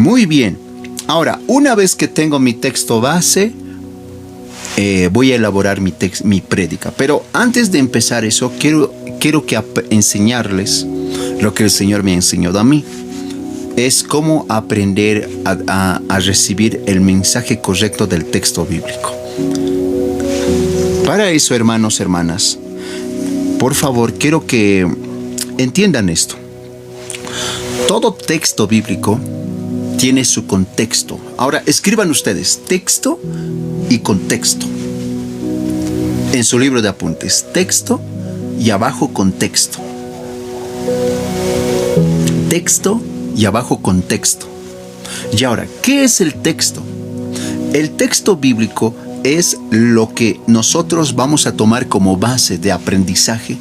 Muy bien. Ahora, una vez que tengo mi texto base, voy a elaborar mi prédica. Pero antes de empezar eso, quiero enseñarles lo que el Señor me ha enseñado a mí. Es cómo aprender a recibir el mensaje correcto del texto bíblico. Para eso, hermanos, hermanas, por favor, quiero que entiendan esto. Todo texto bíblico tiene su contexto. Ahora, escriban ustedes texto y contexto en su libro de apuntes. Texto y abajo contexto. Texto y abajo contexto. Y ahora, ¿qué es el texto? El texto bíblico es lo que nosotros vamos a tomar como base de aprendizaje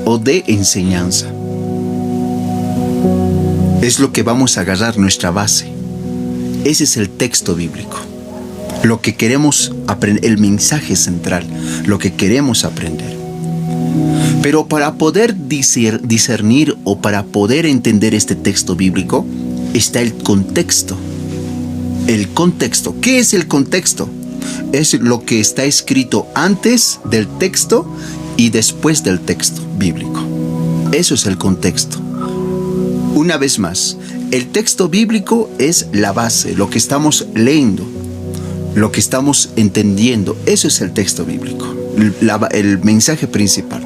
o de enseñanza. Es lo que vamos a agarrar, nuestra base. Ese es el texto bíblico. Lo que queremos aprender, el mensaje central, lo que queremos aprender. Pero para poder discernir o para poder entender este texto bíblico, está el contexto. El contexto. ¿Qué es el contexto? Es lo que está escrito antes del texto y después del texto bíblico. Eso es el contexto. Una vez más, el texto bíblico es la base, lo que estamos leyendo, lo que estamos entendiendo. Eso es el texto bíblico, el mensaje principal.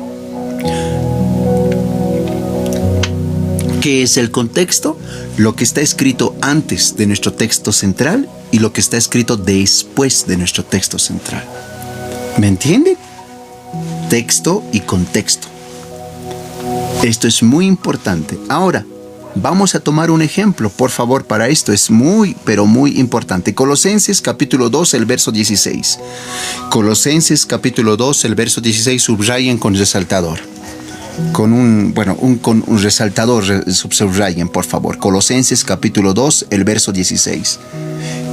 ¿Qué es el contexto? Lo que está escrito antes de nuestro texto central y lo que está escrito después de nuestro texto central. ¿Me entienden? Texto y contexto. Esto es muy importante. Ahora, vamos a tomar un ejemplo, por favor, para esto. Es muy, pero muy importante. Colosenses capítulo 2, el verso 16. Colosenses capítulo 2, el verso 16, subrayen con resaltador. Con un resaltador, subrayen, por favor. Colosenses capítulo 2, el verso 16.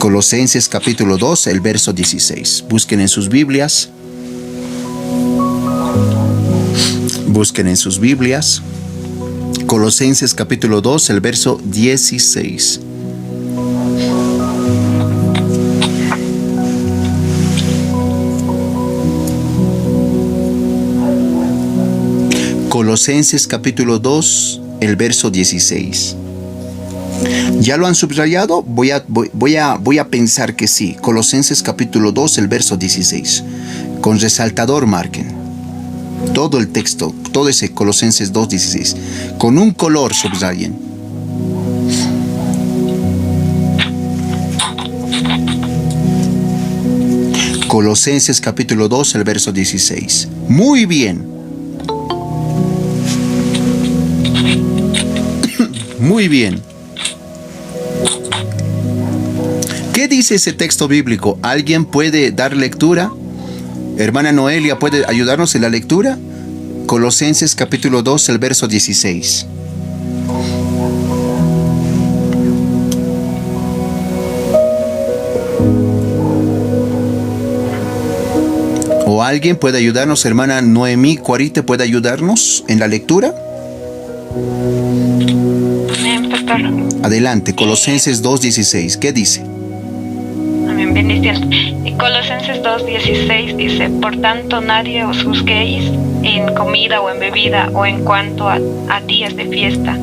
Colosenses capítulo 2, el verso 16. Busquen en sus Biblias. Busquen en sus Biblias. Colosenses capítulo 2, el verso 16. Colosenses capítulo 2, el verso 16. ¿Ya lo han subrayado? Voy a pensar que sí. Colosenses capítulo 2, el verso 16. Con resaltador marquen. Todo el texto, todo ese Colosenses 2:16, con un color subrayen. Colosenses capítulo 2, el verso 16. Muy bien. Muy bien. ¿Qué dice ese texto bíblico? ¿Alguien puede dar lectura? Hermana Noelia, ¿puede ayudarnos en la lectura? Colosenses capítulo 2, el verso 16. ¿O alguien puede ayudarnos? Hermana Noemí Cuarite, ¿puede ayudarnos en la lectura? Pastor. Adelante, Colosenses 2:16. ¿Qué dice? Amén, bendición. Y Colosenses 2:16 dice: por tanto nadie os juzguéis en comida o en bebida o en cuanto a días de fiesta,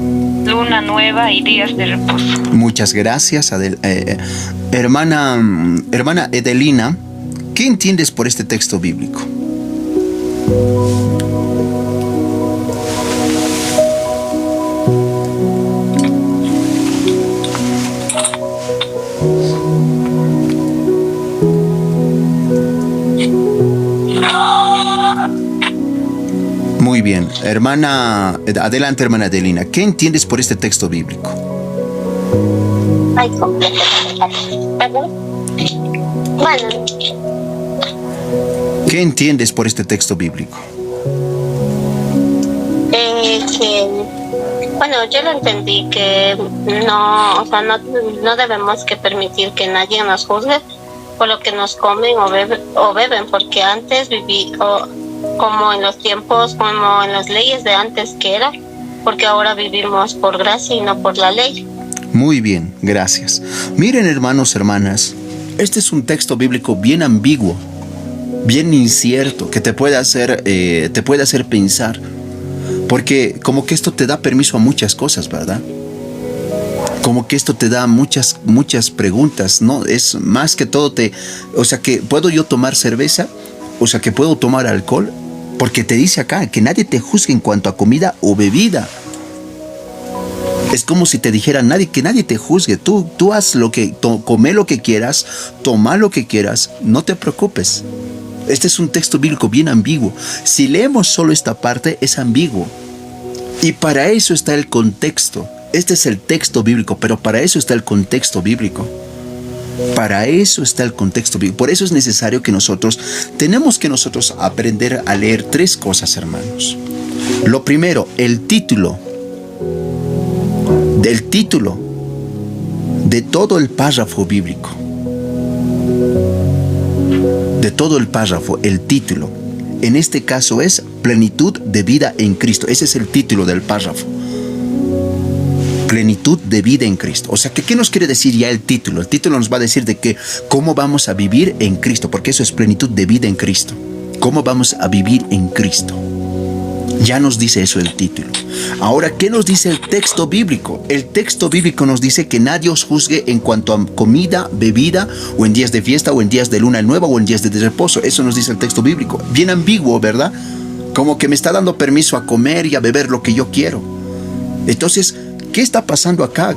luna nueva y días de reposo. Muchas gracias, hermana Edelina. ¿Qué entiendes por este texto bíblico? Muy bien, adelante, hermana Adelina. ¿Qué entiendes por este texto bíblico? Ay, ¿perdón? Bueno. ¿Qué entiendes por este texto bíblico? Yo lo entendí que no debemos que permitir que nadie nos juzgue por lo que nos comen o beben, porque antes como en los tiempos, como en las leyes de antes que era, porque ahora vivimos por gracia y no por la ley. Muy bien, gracias. Miren, hermanos, hermanas, este es un texto bíblico bien ambiguo, bien incierto, que te puede hacer pensar, porque como que esto te da permiso a muchas cosas, ¿verdad? Como que esto te da muchas preguntas, ¿no? Es más que todo o sea, que ¿puedo yo tomar cerveza? O sea, que ¿puedo tomar alcohol? Porque te dice acá que nadie te juzgue en cuanto a comida o bebida. Es como si te dijera que nadie te juzgue. Tú haz come lo que quieras, toma lo que quieras, no te preocupes. Este es un texto bíblico bien ambiguo. Si leemos solo esta parte, es ambiguo. Y para eso está el contexto. Este es el texto bíblico, pero para eso está el contexto bíblico. Para eso está el contexto bíblico. Por eso es necesario que tenemos que aprender a leer 3 cosas, hermanos. Lo primero, el título de todo el párrafo bíblico. De todo el párrafo, el título. En este caso es plenitud de vida en Cristo. Ese es el título del párrafo. Plenitud de vida en Cristo. O sea, ¿qué nos quiere decir ya el título? El título nos va a decir de que cómo vamos a vivir en Cristo, porque eso es plenitud de vida en Cristo. ¿Cómo vamos a vivir en Cristo? Ya nos dice eso el título. Ahora, ¿qué nos dice el texto bíblico? El texto bíblico nos dice que nadie os juzgue en cuanto a comida, bebida, o en días de fiesta, o en días de luna nueva, o en días de reposo. Eso nos dice el texto bíblico. Bien ambiguo, ¿verdad? Como que me está dando permiso a comer y a beber lo que yo quiero. Entonces, ¿qué está pasando acá?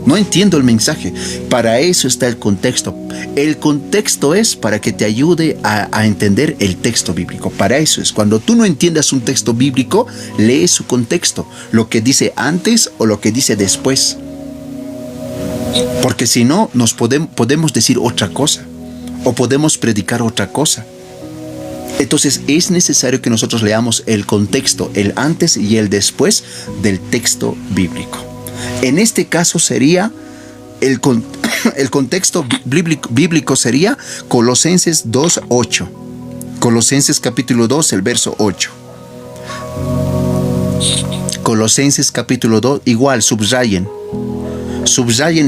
No entiendo el mensaje. Para eso está el contexto. El contexto es para que te ayude a entender el texto bíblico. Para eso es. Cuando tú no entiendas un texto bíblico, lee su contexto. Lo que dice antes o lo que dice después. Porque si no, podemos decir otra cosa. O podemos predicar otra cosa. Entonces es necesario que nosotros leamos el contexto, el antes y el después del texto bíblico. En este caso sería el contexto bíblico sería Colosenses 2:8. Colosenses capítulo 2, el verso 8. Colosenses capítulo 2, igual, subrayen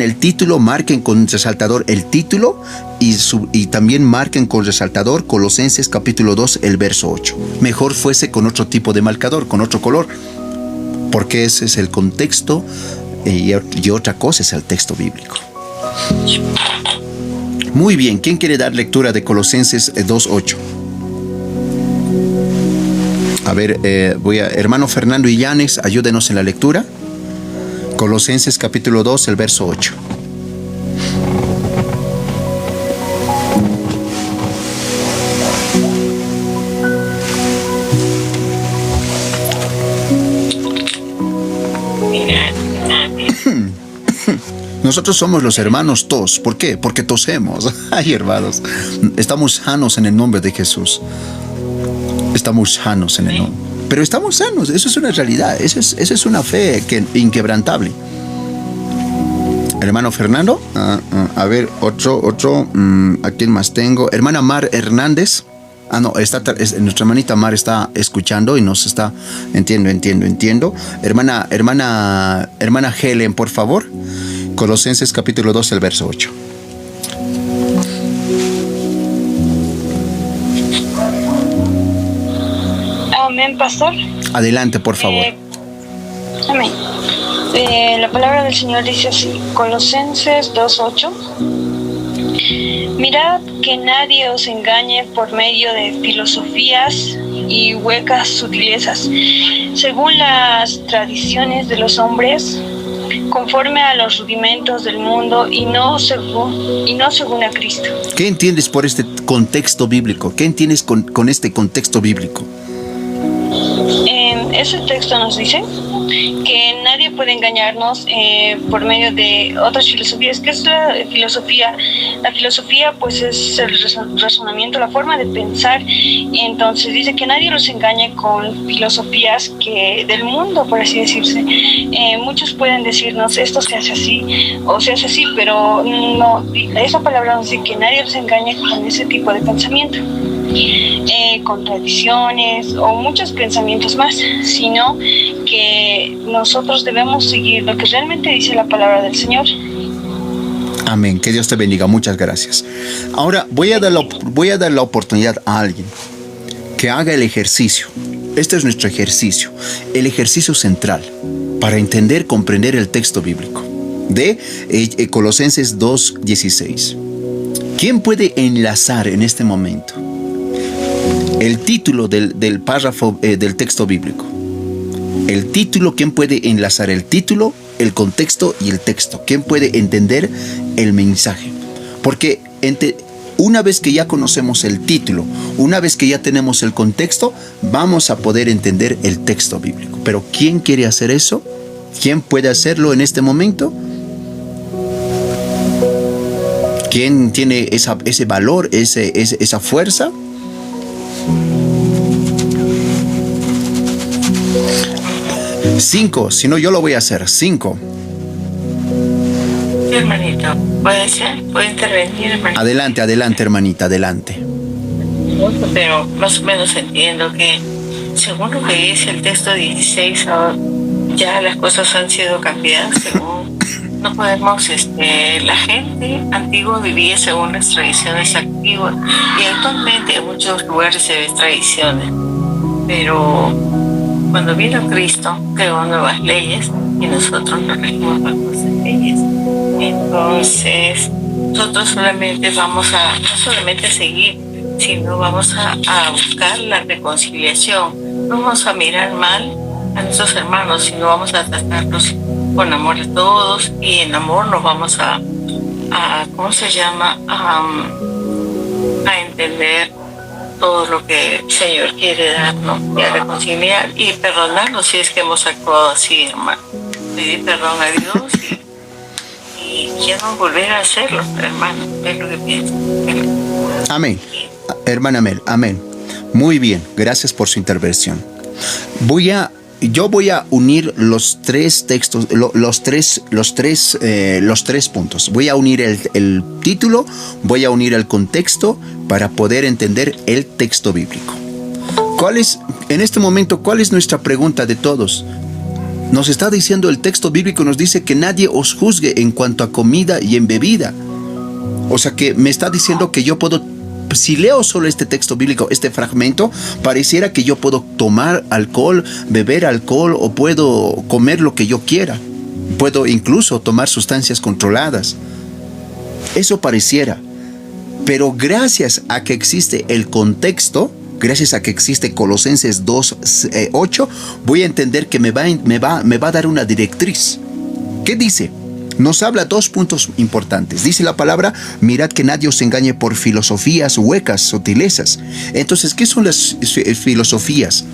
el título, marquen con resaltador el título y también marquen con resaltador Colosenses capítulo 2, el verso 8. Mejor fuese con otro tipo de marcador, con otro color, porque ese es el contexto y otra cosa es el texto bíblico. Muy bien, ¿quién quiere dar lectura de Colosenses 2:8? A ver, hermano Fernando Illanes, ayúdenos en la lectura. Colosenses capítulo 2, el verso 8. Nosotros somos los hermanos tos. ¿Por qué? Porque tosemos. Ay, hermanos, estamos sanos en el nombre de Jesús. Estamos sanos en el nombre. Pero estamos sanos, eso es una realidad, eso es una fe inquebrantable. Hermano Fernando, a ver, otro, ¿a quién más tengo? Hermana Mar Hernández. No, nuestra hermanita Mar está escuchando y nos está, entiendo. Hermana Helen, por favor. Colosenses capítulo 2, el verso 8. Amén, pastor. Adelante, por favor. Amén. La palabra del Señor dice así, Colosenses 2:8. Mirad que nadie os engañe por medio de filosofías y huecas sutilezas, según las tradiciones de los hombres, conforme a los rudimentos del mundo y no según a Cristo. ¿Qué entiendes por este contexto bíblico? ¿Qué entiendes con este contexto bíblico? Ese texto nos dice que nadie puede engañarnos por medio de otras filosofías. ¿Qué es la filosofía? La filosofía pues es el razonamiento, la forma de pensar. Entonces dice que nadie los engañe con filosofías del mundo, por así decirse. Muchos pueden decirnos esto se hace así o se hace así, pero no, esa palabra nos dice que nadie los engañe con ese tipo de pensamiento. fe con tradiciones o muchos pensamientos más, sino que nosotros debemos seguir lo que realmente dice la palabra del Señor. Amén. Que Dios te bendiga. Muchas gracias. Ahora voy a dar la oportunidad a alguien que haga el ejercicio. Este es nuestro ejercicio, el ejercicio central para entender, comprender el texto bíblico de Colosenses 2:16. ¿Quién puede enlazar en este momento el título del párrafo del texto bíblico? El título, ¿quién puede enlazar el título, el contexto y el texto? ¿Quién puede entender el mensaje? Porque una vez que ya conocemos el título, una vez que ya tenemos el contexto, vamos a poder entender el texto bíblico. Pero ¿quién quiere hacer eso? ¿Quién puede hacerlo en este momento? ¿Quién tiene ese valor, esa fuerza? Cinco, si no yo lo voy a hacer. 5. Sí, hermanito, puede ser, puede intervenir, hermanito. Adelante, hermanita, adelante. Pero más o menos entiendo que, según lo que dice el texto 16, ya las cosas han sido cambiadas. Según no podemos, la gente antigua vivía según las tradiciones antiguas, y actualmente en muchos lugares se ven tradiciones, pero cuando vino Cristo creó nuevas leyes y nosotros nos regimos bajo esas leyes. Entonces nosotros solamente vamos no solamente a seguir, sino vamos a buscar la reconciliación. No vamos a mirar mal a nuestros hermanos, sino vamos a tratarlos con amor a todos, y en amor nos vamos a ¿cómo se llama? A entender todo lo que el Señor quiere darnos, y a reconciliar y perdonarnos si es que hemos actuado así, hermano. Pedir perdón a Dios y ya no volver a hacerlo, hermano. Es lo que pienso. Amén. Hermana Mel, amén. Muy bien, gracias por su intervención. Yo voy a unir los tres textos, los tres puntos. Voy a unir el título, voy a unir el contexto para poder entender el texto bíblico. En este momento, ¿cuál es nuestra pregunta de todos? Nos está diciendo el texto bíblico, nos dice que nadie os juzgue en cuanto a comida y en bebida. O sea que me está diciendo que yo puedo, si leo solo este texto bíblico, este fragmento, pareciera que yo puedo tomar alcohol, beber alcohol, o puedo comer lo que yo quiera. Puedo incluso tomar sustancias controladas. Eso pareciera. Pero gracias a que existe el contexto, gracias a que existe Colosenses 2:8, voy a entender que me va a dar una directriz. ¿Qué dice? Nos habla 2 puntos importantes. Dice la palabra: mirad que nadie os engañe por filosofías huecas, sutilezas. Entonces, ¿qué son las filosofías?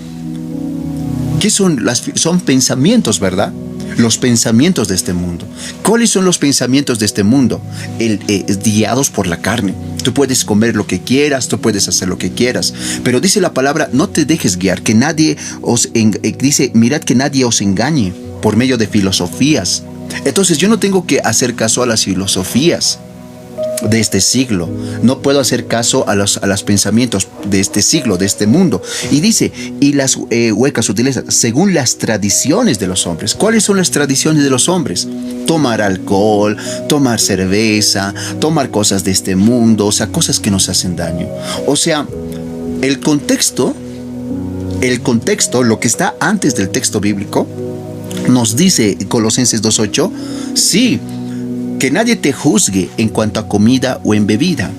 ¿Qué son? Son pensamientos, ¿verdad? Los pensamientos de este mundo. ¿Cuáles son los pensamientos de este mundo? Guiados por la carne. Tú puedes comer lo que quieras, tú puedes hacer lo que quieras. Pero dice la palabra: no te dejes guiar, que nadie dice, mirad que nadie os engañe por medio de filosofías. Entonces yo no tengo que hacer caso a las filosofías de este siglo. No puedo hacer caso a los pensamientos de este siglo, de este mundo. Y dice, y las huecas sutilezas, según las tradiciones de los hombres. ¿Cuáles son las tradiciones de los hombres? Tomar alcohol, tomar cerveza, tomar cosas de este mundo, o sea, cosas que nos hacen daño. O sea, el contexto, lo que está antes del texto bíblico, nos dice Colosenses 2:8, sí, que nadie te juzgue en cuanto a comida o en bebida.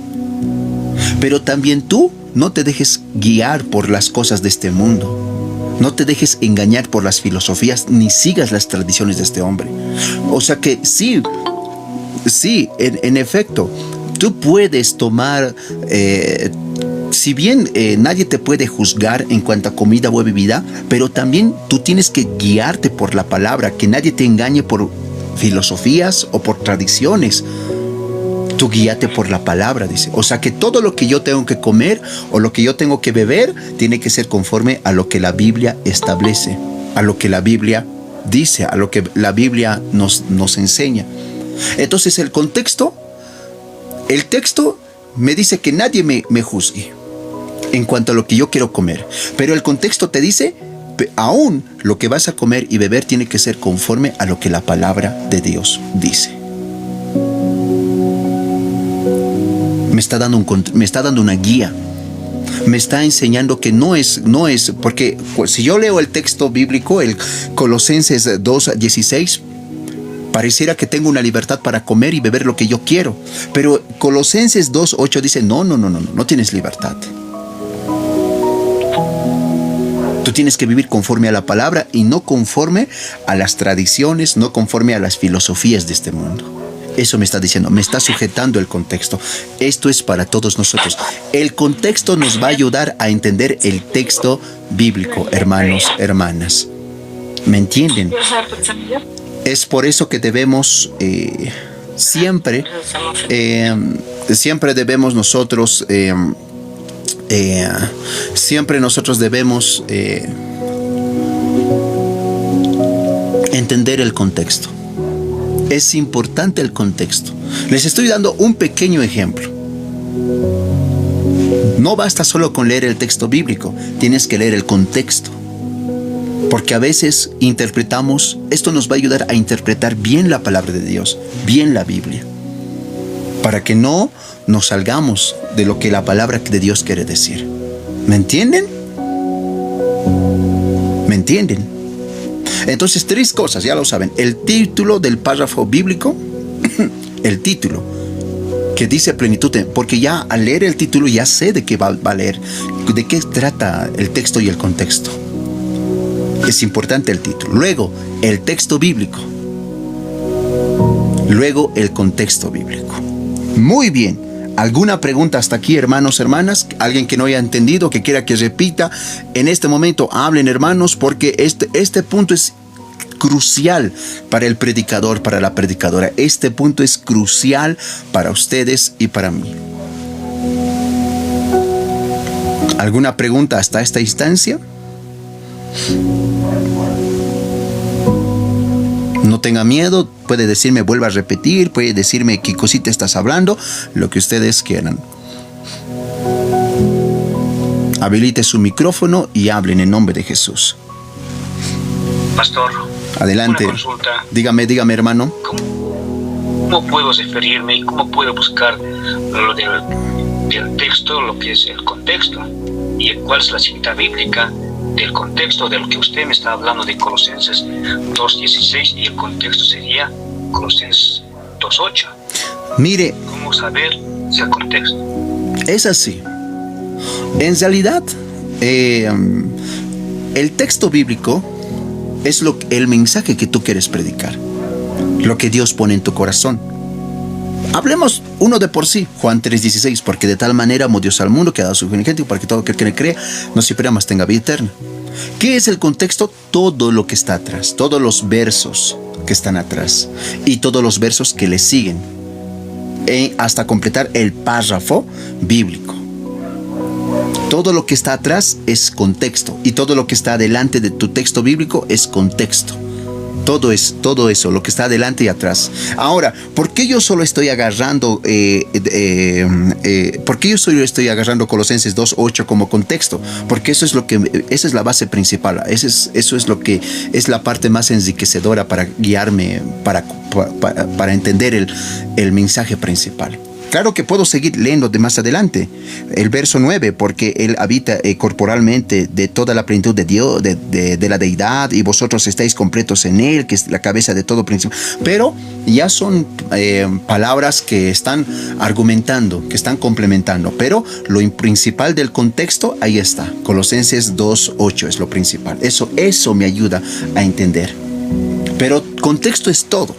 Pero también tú no te dejes guiar por las cosas de este mundo. No te dejes engañar por las filosofías, ni sigas las tradiciones de este hombre. O sea que sí, en efecto, tú puedes tomar, si bien nadie te puede juzgar en cuanto a comida o bebida, pero también tú tienes que guiarte por la palabra, que nadie te engañe por filosofías o por tradiciones. Tú guíate por la palabra, dice. O sea que todo lo que yo tengo que comer o lo que yo tengo que beber tiene que ser conforme a lo que la Biblia establece, a lo que la Biblia dice, a lo que la Biblia nos enseña. Entonces el texto me dice que nadie me juzgue. en cuanto a lo que yo quiero comer. Pero el contexto te dice, aún lo que vas a comer y beber tiene que ser conforme a lo que la palabra de Dios dice. Me está dando una guía. Me está enseñando que no es, porque pues, si yo leo el texto bíblico, el Colosenses 2:16, pareciera que tengo una libertad para comer y beber lo que yo quiero. Pero Colosenses 2:8 dice, no tienes libertad. Tú tienes que vivir conforme a la palabra y no conforme a las tradiciones, no conforme a las filosofías de este mundo. Eso me está diciendo, me está sujetando el contexto. Esto es para todos nosotros. El contexto nos va a ayudar a entender el texto bíblico, hermanos, hermanas. ¿Me entienden? Es por eso que debemos siempre debemos nosotros debemos entender el contexto. Es importante el contexto. Les estoy dando un pequeño ejemplo. No basta solo con leer el texto bíblico, tienes que leer el contexto. Porque a veces interpretamos, esto nos va a ayudar a interpretar bien la palabra de Dios, bien la Biblia, para que no nos salgamos de lo que la palabra de Dios quiere decir. ¿Me entienden? ¿Me entienden? Entonces, 3 cosas, ya lo saben. El título del párrafo bíblico, el título, que dice plenitud, porque ya al leer el título ya sé de qué va a leer, de qué trata el texto y el contexto. Es importante el título. Luego, el texto bíblico. Luego, el contexto bíblico. Muy bien. ¿Alguna pregunta hasta aquí, hermanos, hermanas? ¿Alguien que no haya entendido, que quiera que repita? En este momento hablen, hermanos, porque este punto es crucial para el predicador, para la predicadora. Este punto es crucial para ustedes y para mí. ¿Alguna pregunta hasta esta instancia? No tenga miedo, puede decirme, vuelva a repetir, puede decirme qué cosita estás hablando, lo que ustedes quieran. Habilite su micrófono y hablen en nombre de Jesús. Pastor, adelante. Una consulta. Dígame, hermano. ¿Cómo puedo referirme y cómo puedo buscar lo del texto, lo que es el contexto? ¿Y cuál es la cita bíblica del contexto de lo que usted me está hablando de Colosenses 2:16 y el contexto sería Colosenses 2:8? Mire, ¿cómo saber ese contexto? Es así. En realidad, el texto bíblico es el mensaje que tú quieres predicar, lo que Dios pone en tu corazón. Hablemos uno de por sí, Juan 3:16, porque de tal manera amó Dios al mundo que ha dado su unigénito para que todo aquel que le crea no se pierda, mas tenga vida eterna. ¿Qué es el contexto? Todo lo que está atrás, todos los versos que están atrás y todos los versos que le siguen, hasta completar el párrafo bíblico. Todo lo que está atrás es contexto y todo lo que está delante de tu texto bíblico es contexto. Todo eso, lo que está adelante y atrás. Ahora, ¿por qué yo solo estoy agarrando Colosenses 2:8 como contexto? Porque esa es la base principal. Eso es lo que es la parte más enriquecedora para guiarme, para entender el mensaje principal. Claro que puedo seguir leyendo de más adelante. El verso 9, porque Él habita corporalmente de toda la plenitud de Dios, de la deidad, y vosotros estáis completos en Él, que es la cabeza de todo principio. Pero ya son palabras que están argumentando, que están complementando. Pero lo principal del contexto, ahí está. Colosenses 2:8 es lo principal. Eso me ayuda a entender. Pero contexto es todo.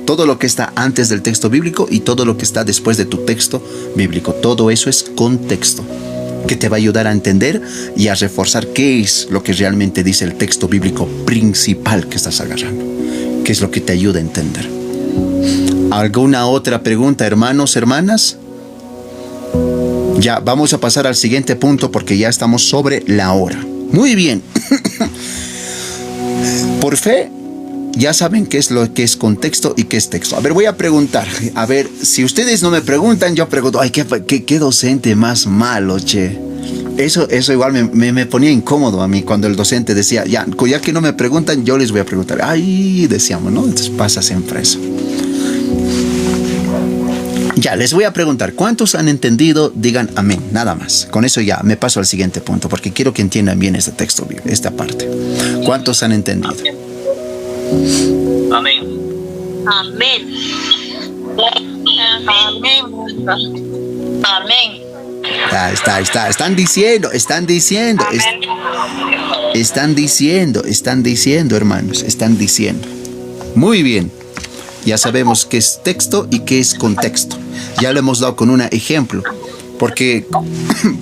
Todo lo que está antes del texto bíblico y todo lo que está después de tu texto bíblico. Todo eso es contexto que te va a ayudar a entender y a reforzar qué es lo que realmente dice el texto bíblico principal que estás agarrando. Qué es lo que te ayuda a entender. ¿Alguna otra pregunta, hermanos, hermanas? Ya, vamos a pasar al siguiente punto porque ya estamos sobre la hora. Muy bien. Por fe, ya saben qué es lo que es contexto y qué es texto. A ver, voy a preguntar. A ver, si ustedes no me preguntan, yo pregunto. Ay, qué docente más malo, che. Eso igual me ponía incómodo a mí cuando el docente decía, ya que no me preguntan, yo les voy a preguntar. Ay, decíamos, ¿no? Entonces pasa siempre eso. Ya, les voy a preguntar, ¿cuántos han entendido? Digan amén, nada más. Con eso ya me paso al siguiente punto, porque quiero que entiendan bien este texto, esta parte. ¿Cuántos han entendido? Amén. Amén. Amén. Amén. Está. Están diciendo, hermanos, están diciendo. Muy bien. Ya sabemos qué es texto y qué es contexto. Ya lo hemos dado con un ejemplo, porque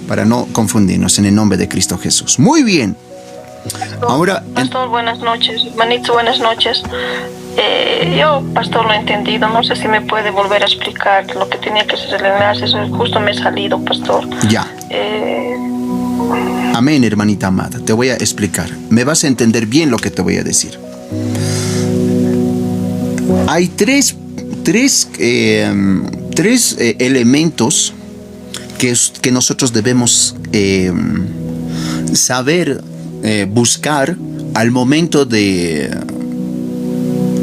para no confundirnos, en el nombre de Cristo Jesús. Muy bien. Ahora, Pastor, buenas noches. Hermanito, buenas noches. Yo, pastor, lo he entendido. No sé si me puede volver a explicar lo que tenía que ser el enlace. Eso justo me he salido, pastor. Ya. Amén, hermanita amada. Te voy a explicar. Me vas a entender bien lo que te voy a decir. Hay tres elementos que nosotros debemos saber buscar al momento de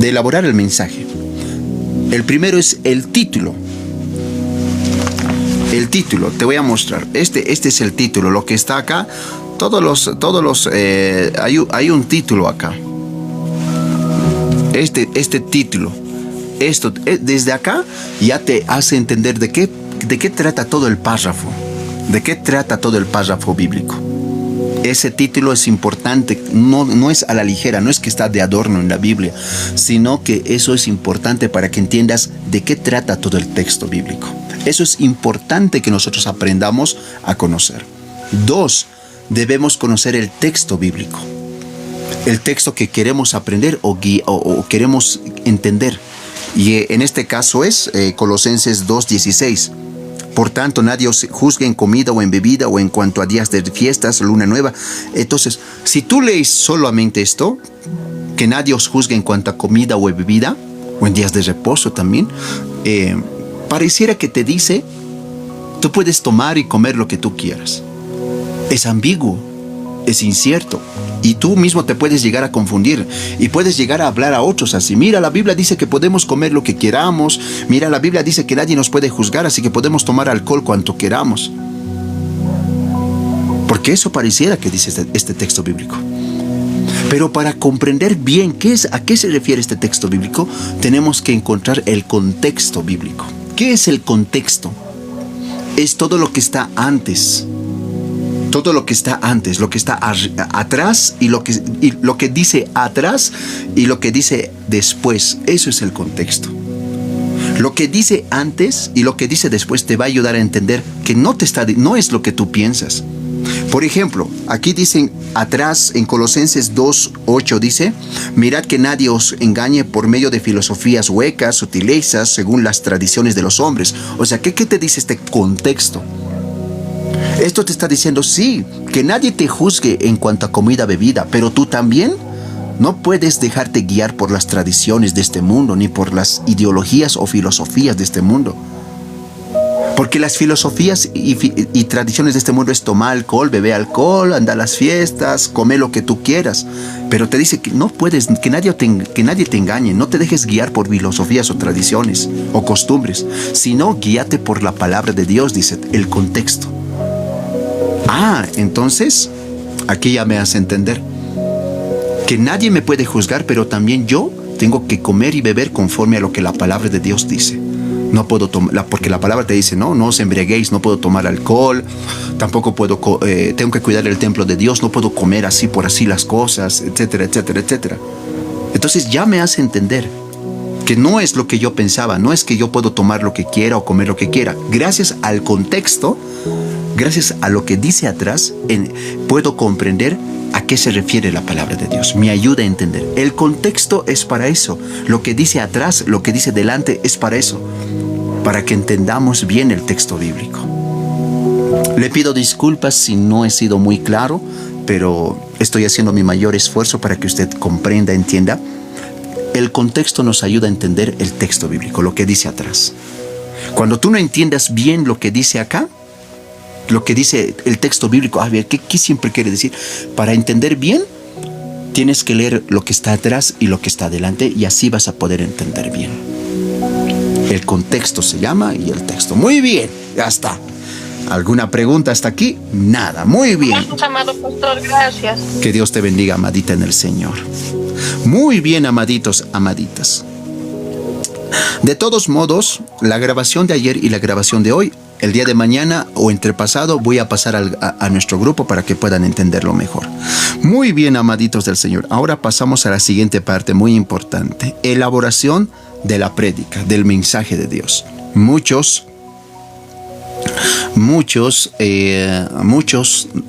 elaborar el mensaje. El primero es el título. El título, te voy a mostrar. Este es el título, lo que está acá. Hay un título acá. Este título. Esto, desde acá ya te hace entender de qué trata todo el párrafo. De qué trata todo el párrafo bíblico. Ese título es importante, no es a la ligera, no es que está de adorno en la Biblia, sino que eso es importante para que entiendas de qué trata todo el texto bíblico. Eso es importante que nosotros aprendamos a conocer. 2, debemos conocer el texto bíblico. El texto que queremos aprender o queremos entender. Y en este caso es Colosenses 2:16. Por tanto, nadie os juzgue en comida o en bebida o en cuanto a días de fiestas, luna nueva. Entonces, si tú lees solamente esto, que nadie os juzgue en cuanto a comida o en bebida, o en días de reposo también, pareciera que te dice, tú puedes tomar y comer lo que tú quieras. Es ambiguo, es incierto. Y tú mismo te puedes llegar a confundir y puedes llegar a hablar a otros así. Mira, la Biblia dice que podemos comer lo que queramos. Mira, la Biblia dice que nadie nos puede juzgar, así que podemos tomar alcohol cuanto queramos. Porque eso pareciera que dice este texto bíblico. Pero para comprender bien a qué se refiere este texto bíblico, tenemos que encontrar el contexto bíblico. ¿Qué es el contexto? Es todo lo que está antes. Todo lo que está antes, lo que está atrás y lo que dice atrás y lo que dice después. Eso es el contexto. Lo que dice antes y lo que dice después te va a ayudar a entender que no es lo que tú piensas. Por ejemplo, aquí dicen atrás en Colosenses 2:8 dice: mirad que nadie os engañe por medio de filosofías huecas, sutilezas, según las tradiciones de los hombres. O sea, ¿qué te dice este contexto? Esto te está diciendo, sí, que nadie te juzgue en cuanto a comida, bebida, pero tú también no puedes dejarte guiar por las tradiciones de este mundo, ni por las ideologías o filosofías de este mundo. Porque las filosofías y tradiciones de este mundo es tomar alcohol, beber alcohol, andar a las fiestas, comer lo que tú quieras. Pero te dice que no puedes, que nadie te engañe, no te dejes guiar por filosofías o tradiciones o costumbres, sino guíate por la palabra de Dios, dice el contexto. Entonces, aquí ya me hace entender que nadie me puede juzgar, pero también yo tengo que comer y beber conforme a lo que la palabra de Dios dice. No puedo tomar, porque la palabra te dice, no os embriaguéis, no puedo tomar alcohol, tampoco puedo, tengo que cuidar el templo de Dios, no puedo comer así por así las cosas, etcétera, etcétera, etcétera. Entonces ya me hace entender que no es lo que yo pensaba, no es que yo puedo tomar lo que quiera o comer lo que quiera. Gracias al contexto, gracias a lo que dice atrás, puedo comprender a qué se refiere la palabra de Dios. Me ayuda a entender. El contexto es para eso. Lo que dice atrás, lo que dice delante es para eso. Para que entendamos bien el texto bíblico. Le pido disculpas si no he sido muy claro, pero estoy haciendo mi mayor esfuerzo para que usted comprenda, entienda. El contexto nos ayuda a entender el texto bíblico, lo que dice atrás. Cuando tú no entiendas bien lo que dice acá, lo que dice el texto bíblico. A ver, ¿qué siempre quiere decir? Para entender bien, tienes que leer lo que está atrás y lo que está adelante, y así vas a poder entender bien. El contexto se llama y el texto. Muy bien, ya está. ¿Alguna pregunta hasta aquí? Nada, muy bien. Gracias, amado pastor, gracias. Que Dios te bendiga, amadita en el Señor. Muy bien, amaditos, amaditas. De todos modos, la grabación de ayer y la grabación de hoy, el día de mañana o entrepasado, voy a pasar a nuestro grupo para que puedan entenderlo mejor. Muy bien, amaditos del Señor. Ahora pasamos a la siguiente parte muy importante. Elaboración de la prédica, del mensaje de Dios. Muchos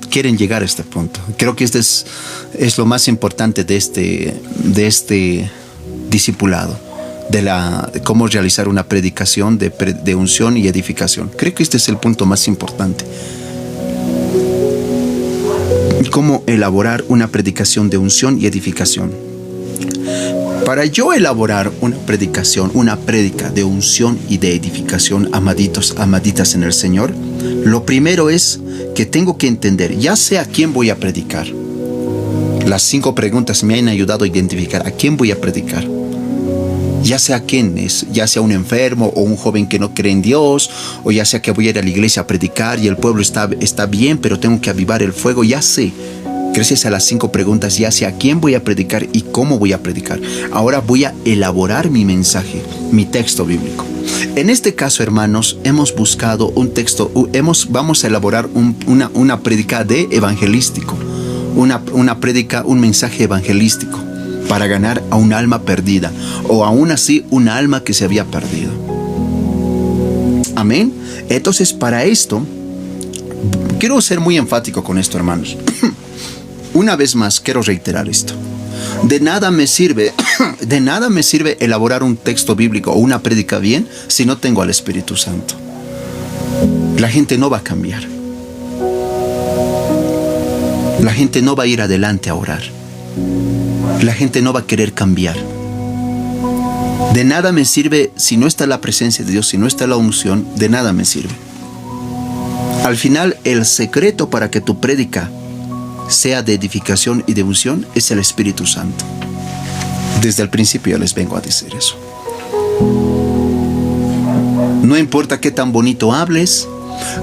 quieren llegar a este punto. Creo que este es lo más importante de este discipulado, de cómo realizar una predicación de unción y edificación. Creo que este es el punto más importante. Cómo elaborar una predicación de unción y edificación. Para yo elaborar una prédica de unción y de edificación, amaditos, amaditas en el Señor, lo primero es que tengo que entender, ya sé a quién voy a predicar. Las 5 preguntas me han ayudado a identificar a quién voy a predicar. Ya sea quién es, ya sea un enfermo o un joven que no cree en Dios, o ya sea que voy a ir a la iglesia a predicar y el pueblo está bien, pero tengo que avivar el fuego, ya sé. Gracias a las 5 preguntas, ya sé a quién voy a predicar y cómo voy a predicar. Ahora voy a elaborar mi mensaje, mi texto bíblico. En este caso, hermanos, hemos buscado un texto, vamos a elaborar una prédica de evangelístico, un mensaje evangelístico para ganar a un alma perdida, o aún así un alma que se había perdido. Amén. Entonces, para esto, quiero ser muy enfático con esto, hermanos. Una vez más, quiero reiterar esto. De nada me sirve elaborar un texto bíblico o una prédica bien si no tengo al Espíritu Santo. La gente no va a cambiar. La gente no va a ir adelante a orar. La gente no va a querer cambiar. De nada me sirve si no está la presencia de Dios, si no está la unción, de nada me sirve. Al final, el secreto para que tu prédica sea de edificación y de unción es el Espíritu Santo. Desde el principio les vengo a decir eso. No importa qué tan bonito hables,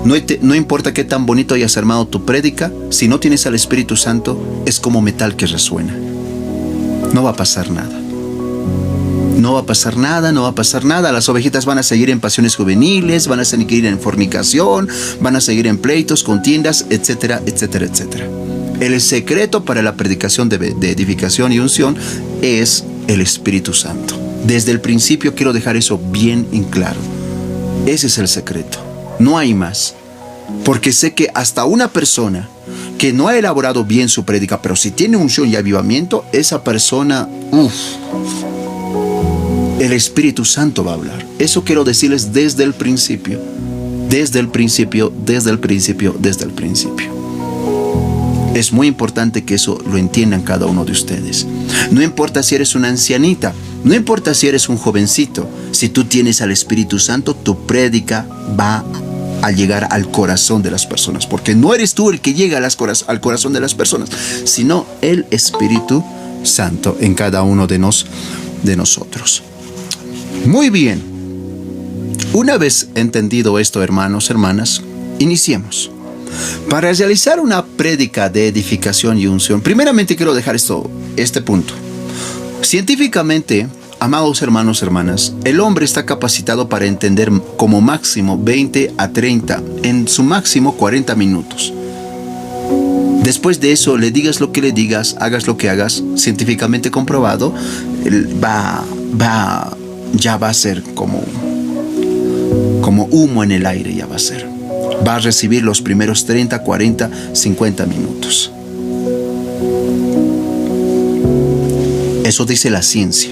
no importa qué tan bonito hayas armado tu prédica, si no tienes al Espíritu Santo, es como metal que resuena. No va a pasar nada. No va a pasar nada, no va a pasar nada. Las ovejitas van a seguir en pasiones juveniles, van a seguir en fornicación, van a seguir en pleitos, contiendas, etcétera, etcétera, etcétera. El secreto para la predicación de edificación y unción es el Espíritu Santo. Desde el principio quiero dejar eso bien en claro. Ese es el secreto. No hay más. Porque sé que hasta una persona que no ha elaborado bien su prédica, pero si tiene unción y avivamiento, esa persona, el Espíritu Santo va a hablar. Eso quiero decirles desde el principio. Desde el principio, desde el principio, desde el principio. Es muy importante que eso lo entiendan cada uno de ustedes. No importa si eres una ancianita, no importa si eres un jovencito, si tú tienes al Espíritu Santo, tu prédica va a llegar al corazón de las personas, porque no eres tú el que llega al corazón de las personas, sino el Espíritu Santo en cada uno de nosotros. Muy bien. Una vez entendido esto, hermanos, hermanas, iniciemos. Para realizar una prédica de edificación y unción, primeramente quiero dejar este punto. Científicamente, amados hermanos, hermanas, el hombre está capacitado para entender como máximo 20 a 30, en su máximo 40 minutos. Después de eso, le digas lo que le digas, hagas lo que hagas, científicamente comprobado, ya va a ser como humo en el aire, ya va a ser. Va a recibir los primeros 30, 40, 50 minutos. Eso dice la ciencia.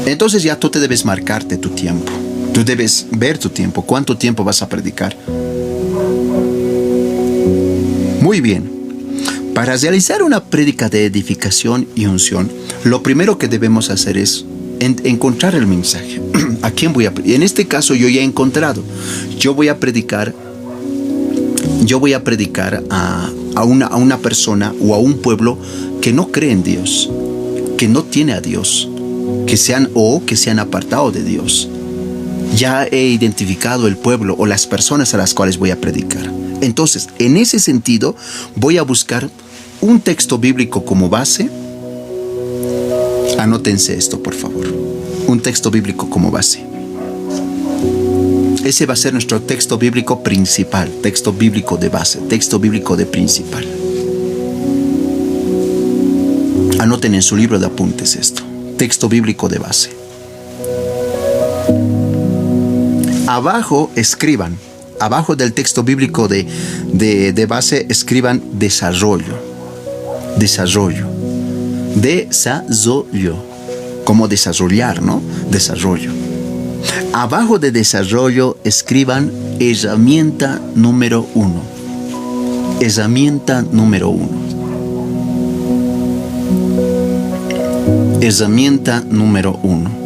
Entonces ya tú te debes marcarte tu tiempo. Tú debes ver tu tiempo. ¿Cuánto tiempo vas a predicar? Muy bien. Para realizar una prédica de edificación y unción, lo primero que debemos hacer es encontrar el mensaje. ¿A quién voy a predicar? En este caso yo ya he encontrado. Yo voy a predicar yo voy a predicar a una persona o a un pueblo que no cree en Dios, que no tiene a Dios, que se han apartado de Dios. Ya he identificado el pueblo o las personas a las cuales voy a predicar. Entonces, en ese sentido, voy a buscar un texto bíblico como base. Anótense esto, por favor. Un texto bíblico como base. Ese va a ser nuestro texto bíblico principal, texto bíblico de base, texto bíblico de principal. Anoten en su libro de apuntes esto. Texto bíblico de base. Abajo escriban, abajo del texto bíblico de base, escriban desarrollo. Desarrollo. Desarrollo. Como desarrollar, ¿no? Desarrollo. Abajo de desarrollo escriban herramienta número 1. Herramienta número 1. Herramienta número 1.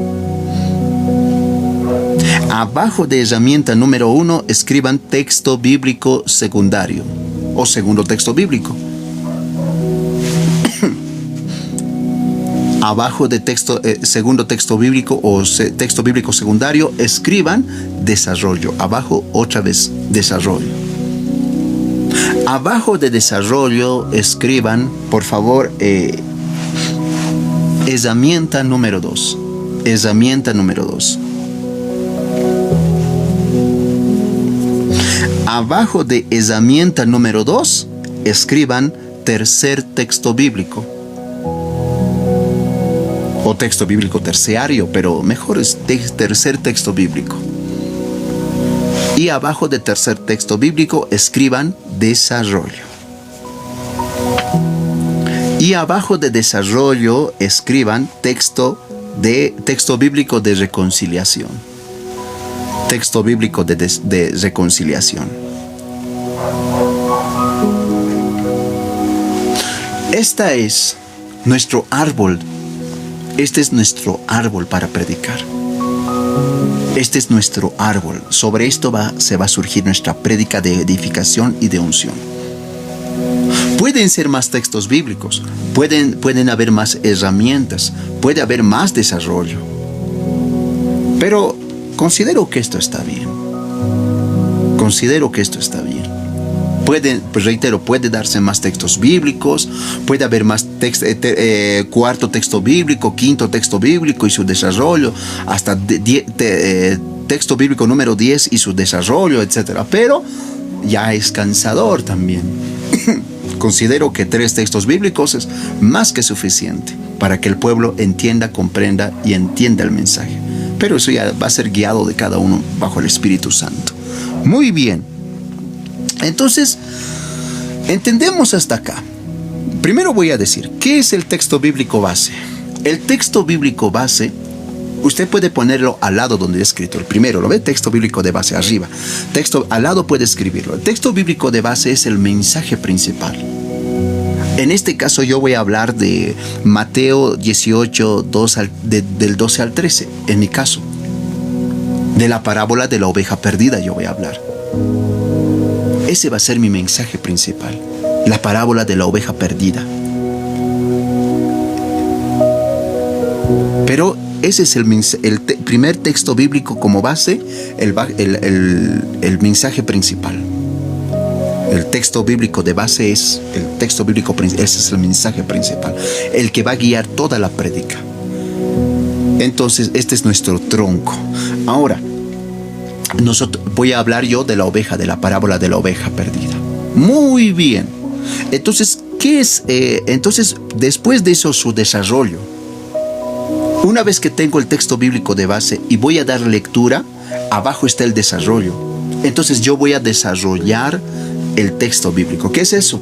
Abajo de herramienta número 1 escriban texto bíblico secundario o segundo texto bíblico. Abajo de segundo texto bíblico o texto bíblico secundario escriban desarrollo. Abajo otra vez desarrollo. Abajo de desarrollo escriban, por favor, herramienta número 2. Herramienta número 2. Abajo de herramienta número 2 escriban tercer texto bíblico. O texto bíblico terciario, pero mejor es tercer texto bíblico. Y abajo de tercer texto bíblico escriban desarrollo. Y abajo de desarrollo escriban texto bíblico de reconciliación. Texto bíblico de reconciliación. Esta es nuestro árbol. Este es nuestro árbol para predicar. Este es nuestro árbol. Sobre esto se va a surgir nuestra prédica de edificación y de unción. Pueden ser más textos bíblicos, pueden haber más herramientas, puede haber más desarrollo. Pero considero que esto está bien. Considero que esto está bien. Puede darse más textos bíblicos, puede haber más cuarto texto bíblico, quinto texto bíblico y su desarrollo, hasta texto bíblico número 10 y su desarrollo, etc. Pero ya es cansador también. Considero que 3 textos bíblicos es más que suficiente para que el pueblo entienda, comprenda y entienda el mensaje. Pero eso ya va a ser guiado de cada uno bajo el Espíritu Santo. Muy bien. Entonces, entendemos hasta acá. Primero voy a decir, ¿qué es el texto bíblico base? El texto bíblico base, usted puede ponerlo al lado donde he escrito. El primero, ¿lo ve? Texto bíblico de base, arriba. Texto al lado puede escribirlo. El texto bíblico de base es el mensaje principal. En este caso yo voy a hablar de Mateo 18, del 12 al 13, en mi caso. De la parábola de la oveja perdida yo voy a hablar. Ese va a ser mi mensaje principal, la parábola de la oveja perdida. Pero ese es el primer texto bíblico como base, el mensaje principal. El texto bíblico de base es el texto bíblico, ese es el mensaje principal, el que va a guiar toda la prédica. Entonces, este es nuestro tronco. Ahora, voy a hablar yo de la oveja, de la parábola de la oveja perdida. Muy bien. Entonces, ¿qué es? Entonces, después de eso, su desarrollo. Una vez que tengo el texto bíblico de base y voy a dar lectura, abajo está el desarrollo. Entonces, yo voy a desarrollar el texto bíblico. ¿Qué es eso?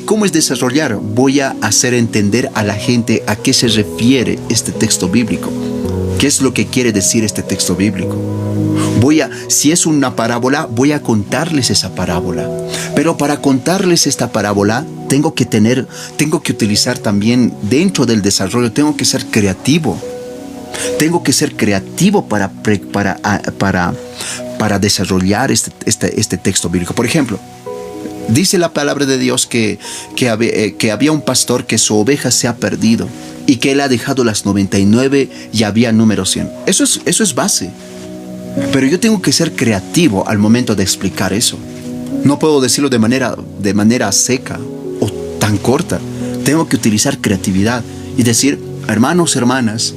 ¿Cómo es desarrollar? Voy a hacer entender a la gente a qué se refiere este texto bíblico. ¿Qué es lo que quiere decir este texto bíblico? Si es una parábola, voy a contarles esa parábola. Pero para contarles esta parábola, tengo que utilizar también dentro del desarrollo, tengo que ser creativo. Tengo que ser creativo para desarrollar este texto bíblico. Por ejemplo, Dice la palabra de Dios que había un pastor que su oveja se ha perdido y que él ha dejado las 99 y había número 100. Eso es base. Pero yo tengo que ser creativo al momento de explicar eso. No puedo decirlo de manera seca o tan corta. Tengo que utilizar creatividad y decir, hermanos, hermanas,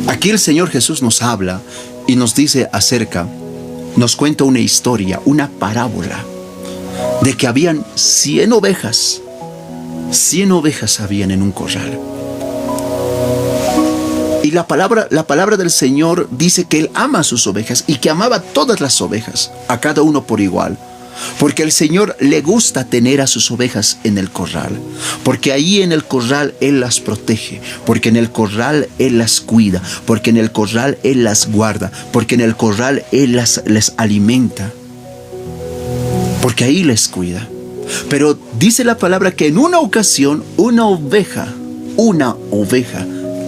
aquí el Señor Jesús nos habla y nos dice nos cuenta una historia, una parábola, de que habían 100 ovejas. 100 ovejas habían en un corral. Y la palabra del Señor dice que Él ama a sus ovejas y que amaba a todas las ovejas, a cada uno por igual. Porque el Señor le gusta tener a sus ovejas en el corral. Porque ahí en el corral Él las protege. Porque en el corral Él las cuida. Porque en el corral Él las guarda. Porque en el corral Él les alimenta. Porque ahí les cuida. Pero dice la palabra que en una ocasión una oveja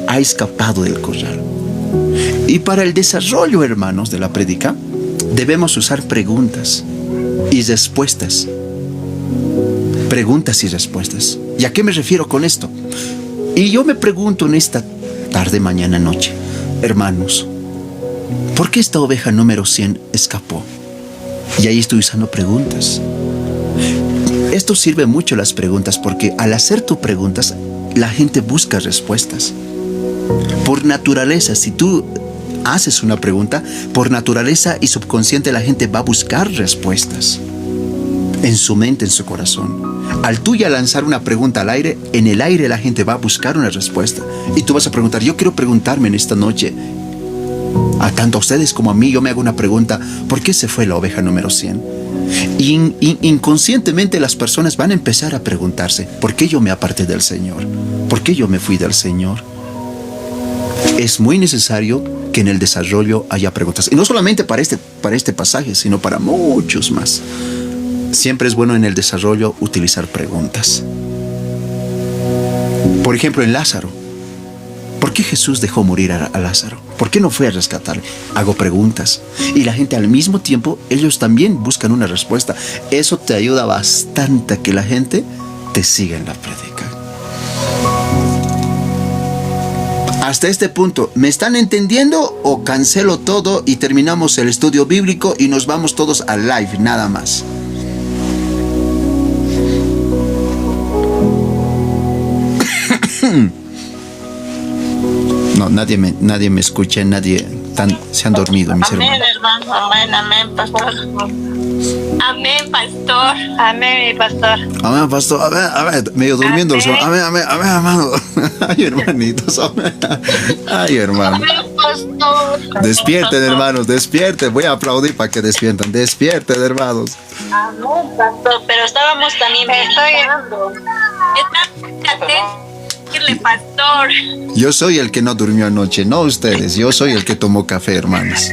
ha escapado del corral. Y para el desarrollo, hermanos, de la prédica, debemos usar preguntas y respuestas. Preguntas y respuestas. ¿Y a qué me refiero con esto? Y yo me pregunto en esta tarde, mañana, noche, hermanos, ¿por qué esta oveja número 100 escapó? Y ahí estoy usando preguntas. Esto sirve mucho, las preguntas, porque al hacer tus preguntas, la gente busca respuestas. Por naturaleza, si tú haces una pregunta, por naturaleza y subconsciente la gente va a buscar respuestas en su mente, en su corazón. Al tú ya lanzar una pregunta al aire, en el aire la gente va a buscar una respuesta. Y tú vas a preguntar, yo quiero preguntarme en esta noche, a tanto a ustedes como a mí, yo me hago una pregunta, ¿por qué se fue la oveja número 100? Inconscientemente las personas van a empezar a preguntarse, ¿por qué yo me aparté del Señor? ¿Por qué yo me fui del Señor? Es muy necesario que en el desarrollo haya preguntas. Y no solamente para este pasaje, sino para muchos más. Siempre es bueno en el desarrollo utilizar preguntas. Por ejemplo, en Lázaro. ¿Por qué Jesús dejó morir a Lázaro? ¿Por qué no fue a rescatarle? Hago preguntas. Y la gente al mismo tiempo, ellos también buscan una respuesta. Eso te ayuda bastante a que la gente te siga en la prédica. Hasta este punto, ¿me están entendiendo o cancelo todo y terminamos el estudio bíblico y nos vamos todos al live, nada más? No, nadie me escucha, se han dormido, mis hermanos. Amén, hermano, amén, pastor. Amén, pastor. Amén, mi pastor. Amén, pastor. Amén, medio durmiendo. Amén, hermano. Ay, hermanitos. Amén. Ay, hermano. Amén, pastor. Despierten, hermanos, despierten. Voy a aplaudir para que despierten. Despierten, hermanos. Amén, pastor. Pero estábamos también meditando. Pastor. Yo soy el que no durmió anoche, no ustedes. Yo soy el que tomó café, hermanos.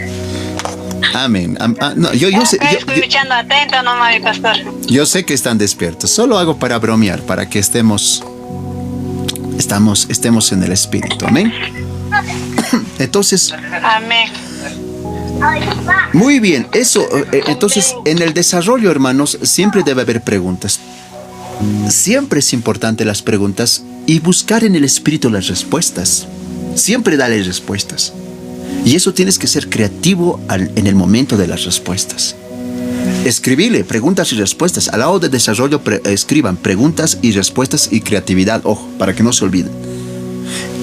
Amén. No, yo sé, escuchando atento nomás, mi pastor. Yo sé que están despiertos. Solo hago para bromear, para que estemos en el espíritu. Amén. Entonces. Amén. Muy bien. Eso. Entonces, en el desarrollo, hermanos, siempre debe haber preguntas. Siempre es importante las preguntas y buscar en el espíritu las respuestas. Siempre dale respuestas. Y eso tienes que ser creativo en el momento de las respuestas. Escribile preguntas y respuestas. Al lado de desarrollo escriban preguntas y respuestas y creatividad. Ojo, para que no se olviden.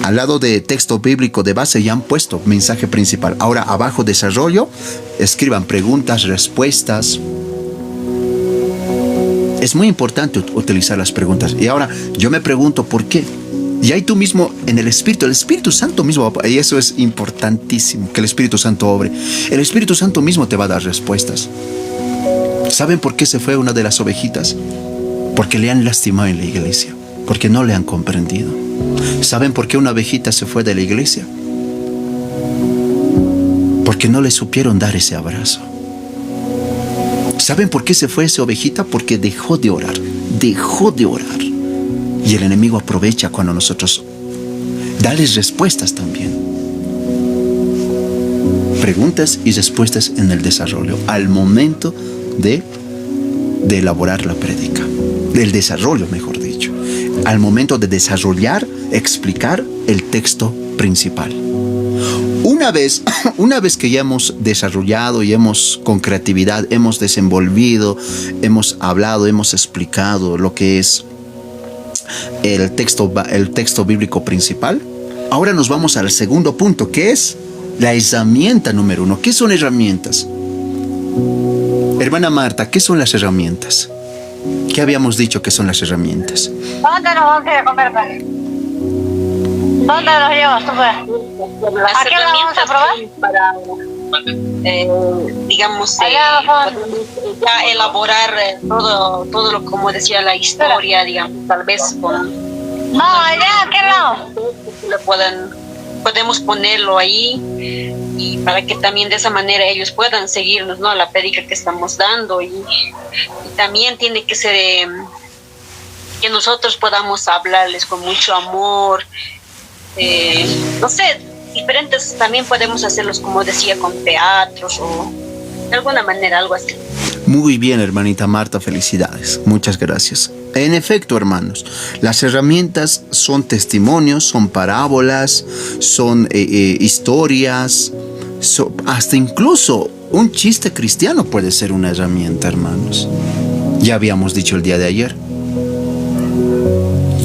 Al lado de texto bíblico de base ya han puesto mensaje principal. Ahora abajo desarrollo, escriban preguntas, respuestas. Es muy importante utilizar las preguntas. Y ahora yo me pregunto por qué. Y ahí tú mismo, en el Espíritu Santo mismo, y eso es importantísimo, que el Espíritu Santo obre. El Espíritu Santo mismo te va a dar respuestas. ¿Saben por qué se fue una de las ovejitas? Porque le han lastimado en la iglesia, porque no le han comprendido. ¿Saben por qué una ovejita se fue de la iglesia? Porque no le supieron dar ese abrazo. ¿Saben por qué se fue esa ovejita? Porque dejó de orar. Y el enemigo aprovecha cuando nosotros dales respuestas también. Preguntas y respuestas en el desarrollo al momento de de elaborar la prédica, del desarrollo, mejor dicho, al momento de desarrollar, explicar el texto principal. Una vez que ya hemos desarrollado y con creatividad hemos desenvolvido, hemos hablado, hemos explicado lo que es el texto bíblico principal, ahora nos vamos al segundo punto, que es la herramienta número 1. ¿Qué son herramientas? Hermana Marta, ¿qué son las herramientas? ¿Qué habíamos dicho que son las herramientas? ¿Dónde nos vamos a ir a comer, padre? ¿Dónde nos llevas tú, pues? Las ¿A qué la vamos a probar? para, digamos, ya elaborar todo lo, como decía, la historia, digamos, tal vez con... No, allá, ¿a qué lado? Podemos ponerlo ahí, y para que también de esa manera ellos puedan seguirnos, ¿no? La prédica que estamos dando, y también tiene que ser que nosotros podamos hablarles con mucho amor, no sé, diferentes, también podemos hacerlos, como decía, con teatros o de alguna manera, algo así. Muy bien, hermanita Marta, felicidades. Muchas gracias. En efecto, hermanos, las herramientas son testimonios, son parábolas, son historias, hasta incluso un chiste cristiano puede ser una herramienta, hermanos. Ya habíamos dicho el día de ayer.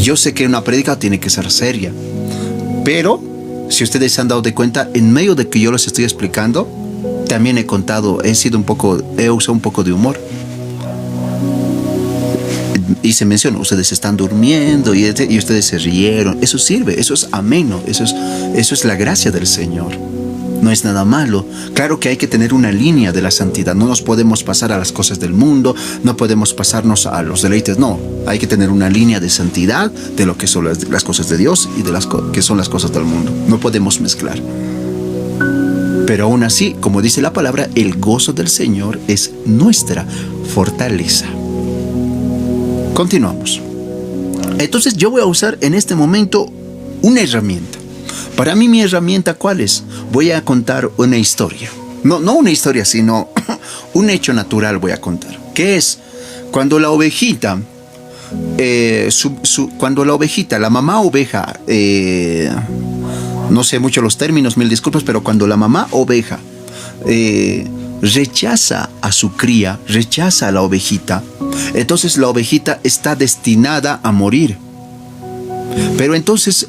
Yo sé que una prédica tiene que ser seria, pero si ustedes se han dado de cuenta, en medio de que yo les estoy explicando, también he usado un poco de humor. Y se menciona, ustedes están durmiendo y ustedes se rieron. Eso sirve, eso es ameno, eso es la gracia del Señor. No es nada malo. Claro que hay que tener una línea de la santidad. No nos podemos pasar a las cosas del mundo, no podemos pasarnos a los deleites. No, hay que tener una línea de santidad de lo que son las cosas de Dios y de las que son las cosas del mundo. No podemos mezclar. Pero aún así, como dice la palabra, el gozo del Señor es nuestra fortaleza. Continuamos. Entonces yo voy a usar en este momento una herramienta. Para mí, mi herramienta, ¿cuál es? Voy a contar una historia. No una historia, sino un hecho natural voy a contar. ¿Qué es? Cuando la ovejita, la mamá oveja, no sé mucho los términos, mil disculpas, pero cuando la mamá oveja rechaza a su cría, rechaza a la ovejita, entonces la ovejita está destinada a morir. Pero entonces,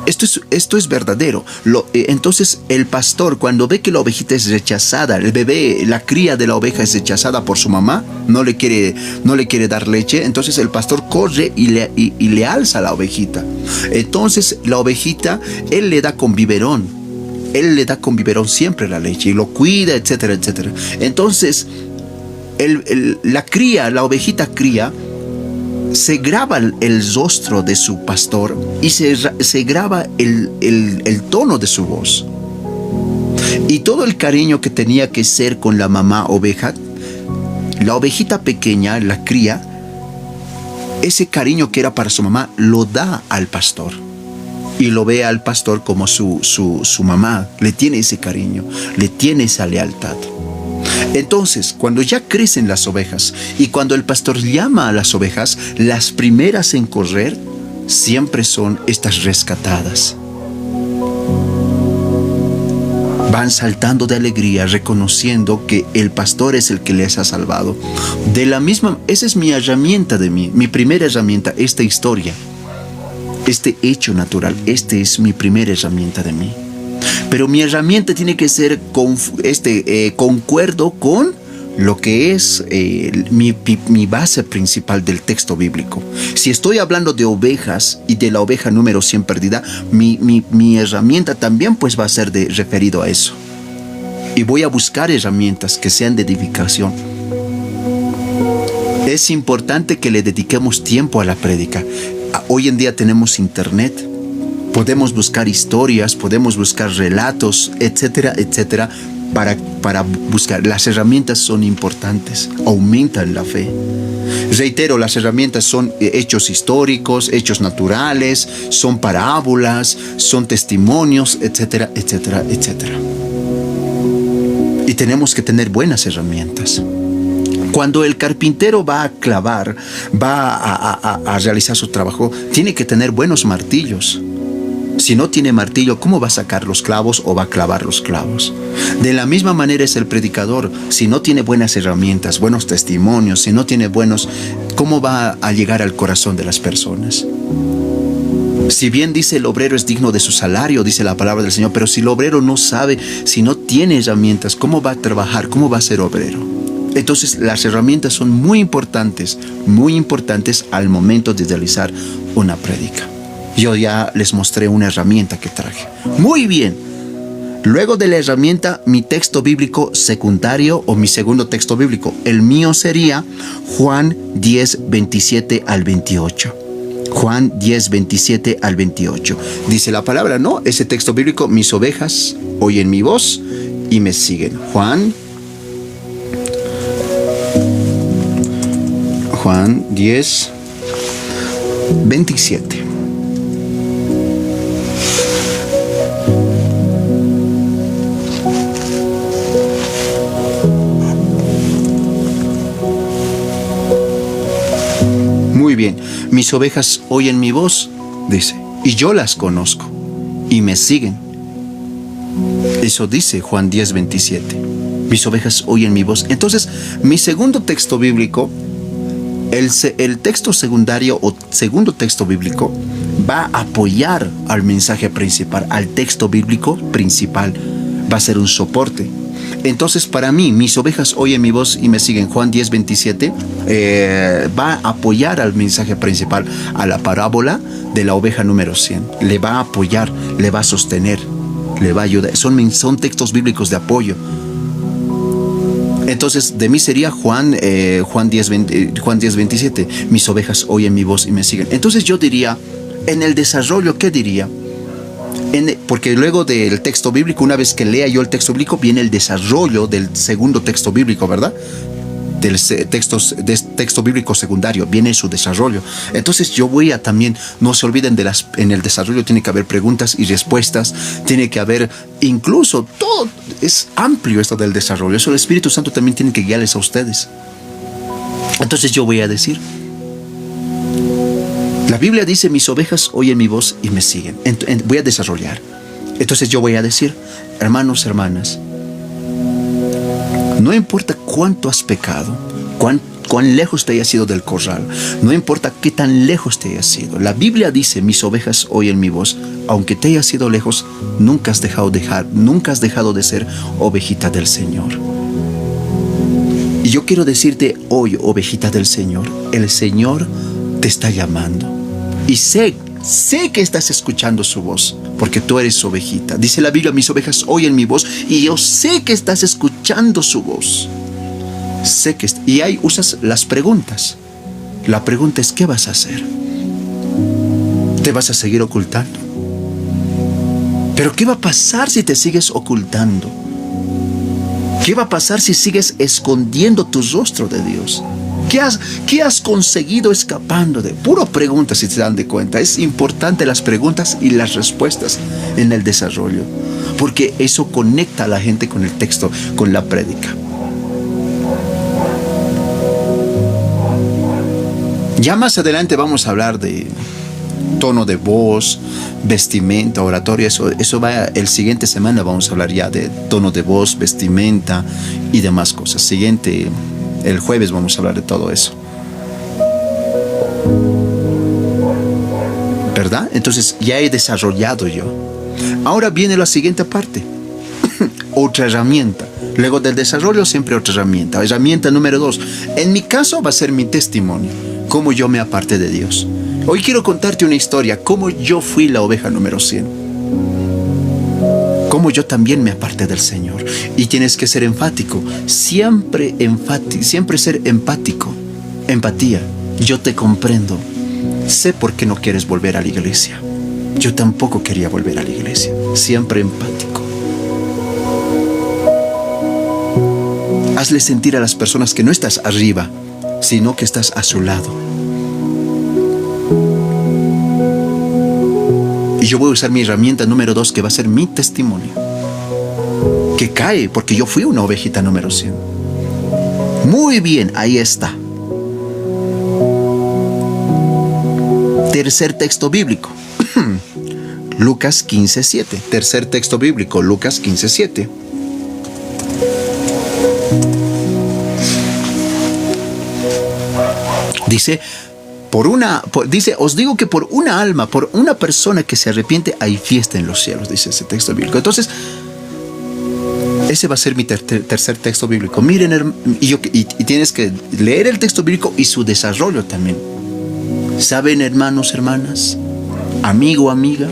esto es verdadero. Entonces el pastor, cuando ve que la ovejita es rechazada, el bebé, la cría de la oveja es rechazada por su mamá, no le quiere dar leche, entonces el pastor corre y le alza a la ovejita. Entonces la ovejita, él le da con biberón siempre la leche y lo cuida, etcétera, etcétera. Entonces la ovejita cría, se graba el rostro de su pastor y se graba el tono de su voz. Y todo el cariño que tenía que ser con la mamá oveja, la ovejita pequeña, la cría, ese cariño que era para su mamá, lo da al pastor. Y lo ve al pastor como su mamá. Le tiene ese cariño, le tiene esa lealtad. Entonces, cuando ya crecen las ovejas y cuando el pastor llama a las ovejas, las primeras en correr siempre son estas rescatadas. Van saltando de alegría, reconociendo que el pastor es el que les ha salvado. Esa es mi herramienta mi primera herramienta, esta historia, este hecho natural. Este es mi primera herramienta de mí. Pero mi herramienta tiene que ser concuerdo con lo que es mi base principal del texto bíblico. Si estoy hablando de ovejas y de la oveja número 100 perdida, mi herramienta también pues va a ser referido a eso. Y voy a buscar herramientas que sean de edificación. Es importante que le dediquemos tiempo a la prédica. Hoy en día tenemos internet. Podemos buscar historias, podemos buscar relatos, etcétera, etcétera, para buscar. Las herramientas son importantes, aumentan la fe. Reitero, las herramientas son hechos históricos, hechos naturales, son parábolas, son testimonios, etcétera, etcétera, etcétera. Y tenemos que tener buenas herramientas. Cuando el carpintero va a clavar, va a realizar su trabajo, tiene que tener buenos martillos. Si no tiene martillo, ¿cómo va a sacar los clavos o va a clavar los clavos? De la misma manera es el predicador. Si no tiene buenas herramientas, buenos testimonios, si no tiene buenos, ¿cómo va a llegar al corazón de las personas? Si bien dice el obrero es digno de su salario, dice la palabra del Señor, pero si el obrero no sabe, si no tiene herramientas, ¿cómo va a trabajar? ¿Cómo va a ser obrero? Entonces las herramientas son muy importantes al momento de realizar una prédica. Yo ya les mostré una herramienta que traje. Muy bien. Luego de la herramienta, mi texto bíblico secundario o mi segundo texto bíblico. El mío sería Juan 10, 27 al 28. Juan 10, 27 al 28. Dice la palabra, ¿no? Ese texto bíblico, mis ovejas oyen mi voz y me siguen. Juan 10, 27. Muy bien, mis ovejas oyen mi voz, dice, y yo las conozco, y me siguen. Eso dice Juan 10, 27. Mis ovejas oyen mi voz. Entonces, mi segundo texto bíblico, el texto secundario o segundo texto bíblico, va a apoyar al mensaje principal, al texto bíblico principal. Va a ser un soporte. Entonces, para mí, mis ovejas oyen mi voz y me siguen. Juan 10, 27 va a apoyar al mensaje principal, a la parábola de la oveja número 100. Le va a apoyar, le va a sostener, le va a ayudar. Son textos bíblicos de apoyo. Entonces, de mí sería Juan 10, 27. Mis ovejas oyen mi voz y me siguen. Entonces, yo diría, en el desarrollo, ¿qué diría? Porque luego del texto bíblico, una vez que lea yo el texto bíblico, viene el desarrollo del segundo texto bíblico, ¿verdad? Del texto bíblico secundario, viene su desarrollo. Entonces yo voy a también, no se olviden en el desarrollo tiene que haber preguntas y respuestas, tiene que haber incluso, todo es amplio esto del desarrollo. Eso el Espíritu Santo también tiene que guiarles a ustedes. Entonces yo voy a decir, la Biblia dice, mis ovejas oyen mi voz y me siguen. Voy a desarrollar. Entonces yo voy a decir, hermanos, hermanas, no importa cuánto has pecado, cuán lejos te hayas ido del corral, no importa qué tan lejos te hayas ido. La Biblia dice, mis ovejas oyen mi voz. Aunque te hayas ido lejos, nunca has dejado de ser ovejita del Señor. Y yo quiero decirte hoy, ovejita del Señor, el Señor te está llamando. Y sé que estás escuchando su voz, porque tú eres ovejita. Dice la Biblia, mis ovejas oyen mi voz, y yo sé que estás escuchando su voz. Y ahí usas las preguntas. La pregunta es, ¿qué vas a hacer? ¿Te vas a seguir ocultando? Pero ¿qué va a pasar si te sigues ocultando? ¿Qué va a pasar si sigues escondiendo tu rostro de Dios? ¿Qué has conseguido escapando de? Puro preguntas, si se dan de cuenta. Es importante las preguntas y las respuestas en el desarrollo, porque eso conecta a la gente con el texto, con la prédica. Ya más adelante vamos a hablar de tono de voz, vestimenta, oratoria. Eso va, el siguiente semana vamos a hablar ya de tono de voz, vestimenta y demás cosas. El jueves vamos a hablar de todo eso. ¿Verdad? Entonces ya he desarrollado yo. Ahora viene la siguiente parte. Otra herramienta. Luego del desarrollo siempre otra herramienta. Herramienta número 2. En mi caso va a ser mi testimonio. Cómo yo me aparté de Dios. Hoy quiero contarte una historia. Cómo yo fui la oveja número 100. Cómo yo también me aparté del Señor. Y tienes que ser enfático. Siempre ser empático. Empatía. Yo te comprendo. Sé por qué no quieres volver a la iglesia. Yo tampoco quería volver a la iglesia. Siempre empático. Hazle sentir a las personas que no estás arriba, sino que estás a su lado. Y yo voy a usar mi herramienta número 2, que va a ser mi testimonio. Que cae porque yo fui una ovejita número 100. Muy bien, ahí está. Tercer texto bíblico. Lucas 15:7. Tercer texto bíblico, Lucas 15:7. Dice, os digo que por una alma, por una persona que se arrepiente, hay fiesta en los cielos, dice ese texto bíblico. Entonces, ese va a ser mi tercer texto bíblico. Miren, y tienes que leer el texto bíblico y su desarrollo también. ¿Saben, hermanos, hermanas? Amigo, amiga.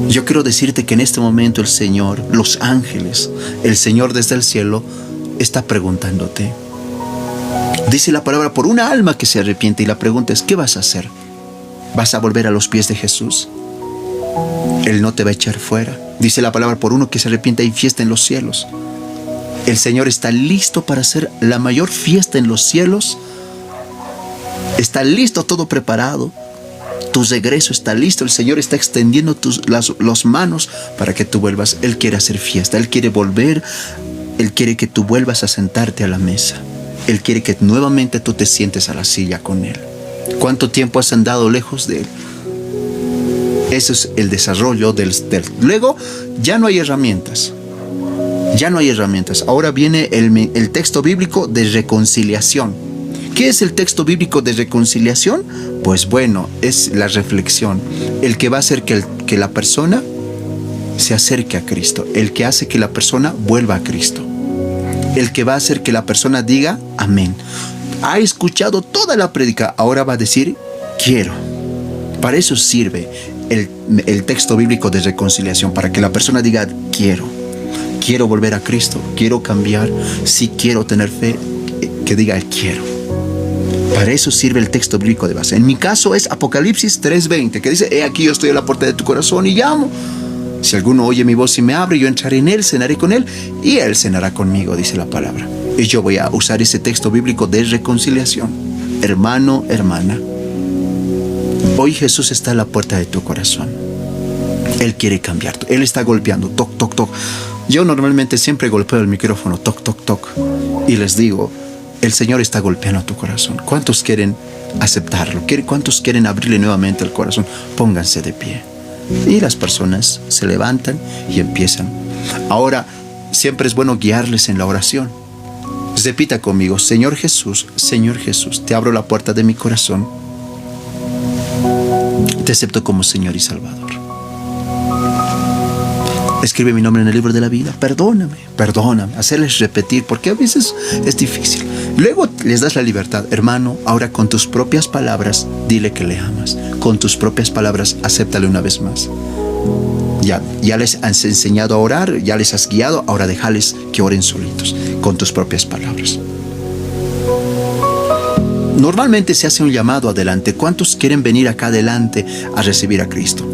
Yo quiero decirte que en este momento el Señor, los ángeles, el Señor desde el cielo, está preguntándote. Dice la palabra, por una alma que se arrepiente, y la pregunta es, ¿qué vas a hacer? ¿Vas a volver a los pies de Jesús? Él no te va a echar fuera. Dice la palabra, por uno que se arrepiente hay fiesta en los cielos. El Señor está listo para hacer la mayor fiesta en los cielos. Está listo, todo preparado. Tu regreso está listo. El Señor está extendiendo las manos para que tú vuelvas. Él quiere hacer fiesta. Él quiere volver. Él quiere que tú vuelvas a sentarte a la mesa. Él quiere que nuevamente tú te sientes a la silla con Él. ¿Cuánto tiempo has andado lejos de Él? Ese es el desarrollo del... Luego, ya no hay herramientas. Ya no hay herramientas. Ahora viene el texto bíblico de reconciliación. ¿Qué es el texto bíblico de reconciliación? Pues bueno, es la reflexión. El que va a hacer que la persona se acerque a Cristo. El que hace que la persona vuelva a Cristo. El que va a hacer que la persona diga amén. Ha escuchado toda la prédica, ahora va a decir quiero. Para eso sirve el texto bíblico de reconciliación, para que la persona diga quiero volver a Cristo, quiero cambiar, sí quiero tener fe, que diga quiero. Para eso sirve el texto bíblico de base. En mi caso es Apocalipsis 3:20, que dice, he aquí yo estoy a la puerta de tu corazón y llamo. Si alguno oye mi voz y me abre, yo entraré en él, cenaré con él y él cenará conmigo, dice la palabra. Y yo voy a usar ese texto bíblico de reconciliación. Hermano, hermana, hoy Jesús está a la puerta de tu corazón. Él quiere cambiarte. Él está golpeando, toc, toc, toc. Yo normalmente siempre golpeo el micrófono, toc, toc, toc. Y les digo, el Señor está golpeando tu corazón. ¿Cuántos quieren aceptarlo? ¿Cuántos quieren abrirle nuevamente el corazón? Pónganse de pie. Y las personas se levantan y empiezan. Ahora, siempre es bueno guiarles en la oración. Repita conmigo, Señor Jesús, te abro la puerta de mi corazón. Te acepto como Señor y Salvador. Escribe mi nombre en el libro de la vida. Perdóname. Hacerles repetir, porque a veces es difícil. Luego les das la libertad. Hermano, ahora con tus propias palabras, dile que le amas. Con tus propias palabras, acéptale una vez más. Ya les has enseñado a orar, ya les has guiado, ahora déjales que oren solitos, con tus propias palabras. Normalmente se hace un llamado adelante. ¿Cuántos quieren venir acá adelante a recibir a Cristo?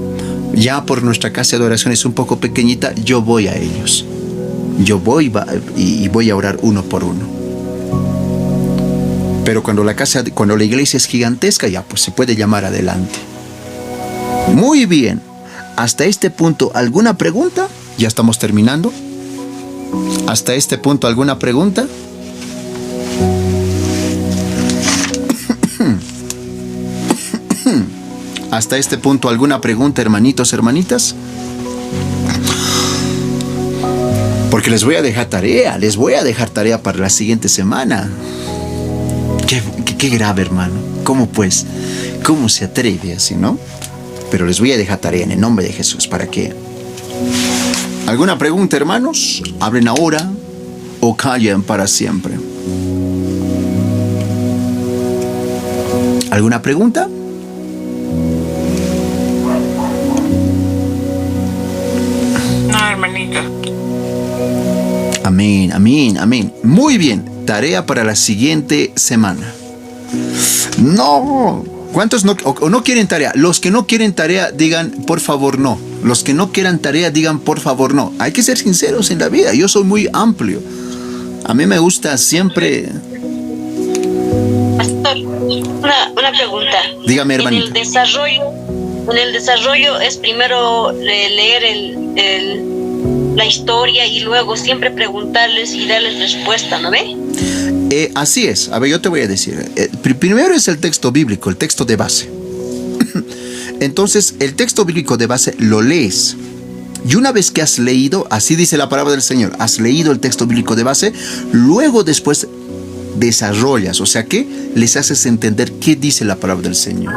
Ya por nuestra casa de oración es un poco pequeñita, yo voy a ellos. Yo voy y voy a orar uno por uno. Pero cuando la iglesia es gigantesca, ya pues se puede llamar adelante. Muy bien. Hasta este punto, ¿alguna pregunta? Ya estamos terminando. Hasta este punto, ¿alguna pregunta? Hasta este punto, ¿alguna pregunta, hermanitos, hermanitas? Porque les voy a dejar tarea para la siguiente semana. Qué grave, hermano. ¿Cómo pues? ¿Cómo se atreve así, no? Pero les voy a dejar tarea en el nombre de Jesús para que... ¿Alguna pregunta, hermanos? Hablen ahora o callen para siempre. ¿Alguna pregunta? No, hermanito. Amén. Muy bien. Tarea para la siguiente semana. No. ¿Cuántos no quieren tarea? Los que no quieren tarea digan por favor no. Los que no quieran tarea digan por favor no. Hay que ser sinceros en la vida. Yo soy muy amplio. A mí me gusta siempre... Pastor, una pregunta. Dígame, hermanita. En el desarrollo es primero leer la historia y luego siempre preguntarles y darles respuesta, ¿no ve? Así es. A ver, yo te voy a decir. Primero es el texto bíblico, el texto de base. Entonces, el texto bíblico de base lo lees. Y una vez que has leído, así dice la palabra del Señor, has leído el texto bíblico de base, luego después desarrollas, o sea que les haces entender qué dice la palabra del Señor.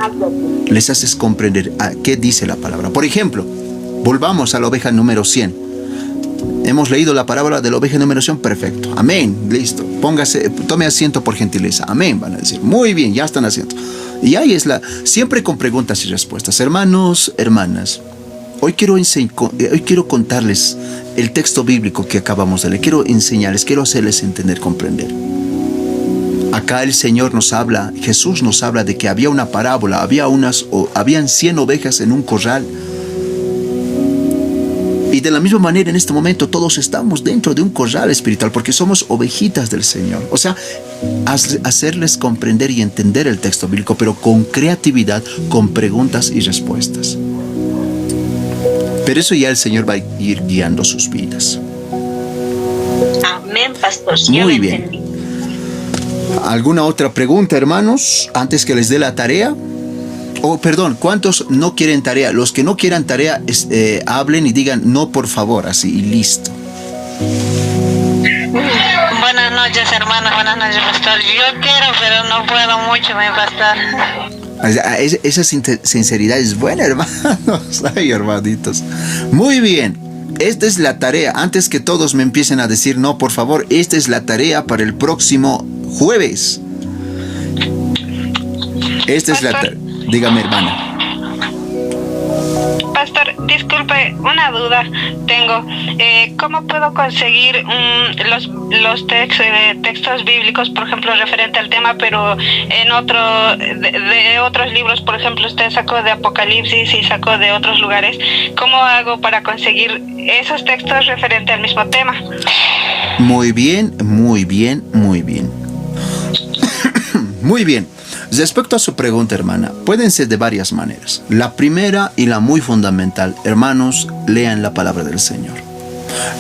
Les haces comprender qué dice la palabra. Por ejemplo, volvamos a la oveja número 100. Hemos leído la palabra de la oveja número 100, perfecto. Amén, listo. Tome asiento por gentileza. Amén, van a decir. Muy bien, ya están haciendo. Y ahí es siempre con preguntas y respuestas. Hermanos, hermanas, hoy quiero contarles el texto bíblico que acabamos de leer. Quiero enseñarles, quiero hacerles entender, comprender. Acá el Señor nos habla, Jesús nos habla de que había una parábola, habían 100 ovejas en un corral. Y de la misma manera en este momento todos estamos dentro de un corral espiritual porque somos ovejitas del Señor. O sea, hacerles comprender y entender el texto bíblico, pero con creatividad, con preguntas y respuestas. Pero eso ya el Señor va a ir guiando sus vidas. Amén, pastor. Muy bien. ¿Alguna otra pregunta, hermanos, antes que les dé la tarea? Perdón, ¿cuántos no quieren tarea? Los que no quieran tarea, hablen y digan no, por favor, así, y listo. Buenas noches, hermanos, buenas noches, pastor. Yo quiero, pero no puedo mucho, mi pastor. Esa sinceridad es buena, hermanos. Ay, hermanitos. Muy bien. Esta es la tarea. Antes que todos me empiecen a decir no, por favor, esta es la tarea para el próximo jueves. Esta es la tarea. Dígame, hermana. Pastor, disculpe, una duda tengo. ¿Cómo puedo conseguir los textos bíblicos, por ejemplo, referente al tema, pero en de otros libros? Por ejemplo, usted sacó de Apocalipsis y sacó de otros lugares. ¿Cómo hago para conseguir esos textos referente al mismo tema? Muy bien, muy bien, muy bien. Muy bien. Respecto a su pregunta, hermana, pueden ser de varias maneras. La primera y la muy fundamental, hermanos, lean la palabra del Señor.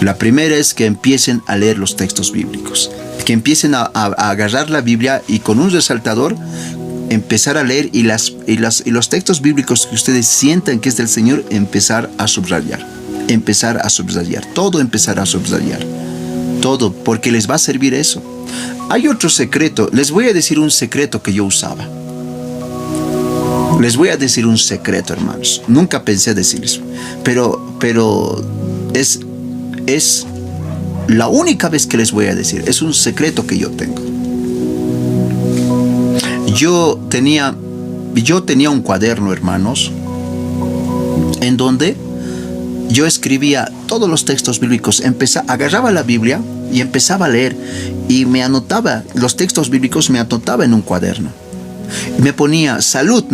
La primera es que empiecen a leer los textos bíblicos, que empiecen a agarrar la Biblia y con un resaltador empezar a leer y los textos bíblicos que ustedes sientan que es del Señor, empezar a subrayar, todo empezar a subrayar, todo, porque les va a servir eso. Hay otro secreto, les voy a decir un secreto que yo usaba. Les voy a decir un secreto, hermanos. Nunca pensé decirles, pero es la única vez que les voy a decir. Es un secreto que yo tengo. Yo tenía un cuaderno, hermanos, en donde yo escribía todos los textos bíblicos. Agarraba la Biblia y empezaba a leer y me anotaba los textos bíblicos, me anotaba en un cuaderno. Me ponía salud,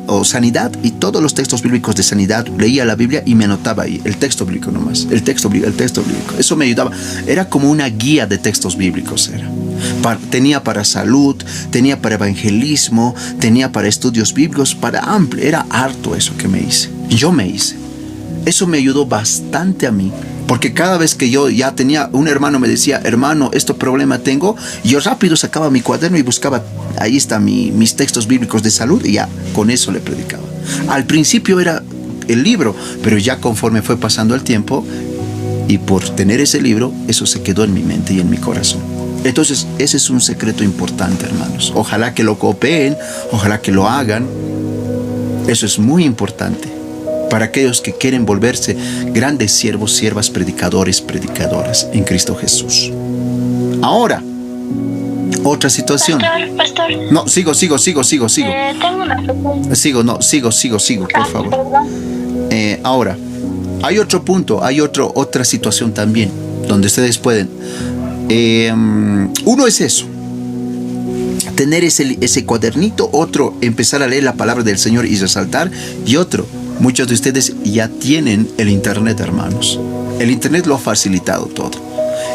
o sanidad, y todos los textos bíblicos de sanidad, leía la Biblia y me anotaba ahí, el texto bíblico nomás, el texto bíblico. Eso me ayudaba, era como una guía de textos bíblicos. Tenía para salud, tenía para evangelismo, tenía para estudios bíblicos, era harto eso que yo me hice. Eso me ayudó bastante a mí, porque cada vez que yo ya tenía, un hermano me decía, hermano, este problema tengo, yo rápido sacaba mi cuaderno y buscaba, ahí están mis textos bíblicos de salud, y ya con eso le predicaba. Al principio era el libro, pero ya conforme fue pasando el tiempo, y por tener ese libro, eso se quedó en mi mente y en mi corazón. Entonces, ese es un secreto importante, hermanos. Ojalá que lo copien, ojalá que lo hagan. Eso es muy importante para aquellos que quieren volverse grandes siervos, siervas, predicadores, predicadoras en Cristo Jesús. Ahora, otra situación. Pastor. No, sigo. Tengo una pregunta. Sigo, por favor. Ahora, hay otro punto, hay otra situación también, donde ustedes pueden. Uno es eso, tener ese cuadernito. Otro, empezar a leer la palabra del Señor y resaltar. Y otro, muchos de ustedes ya tienen el internet, hermanos. El internet lo ha facilitado todo.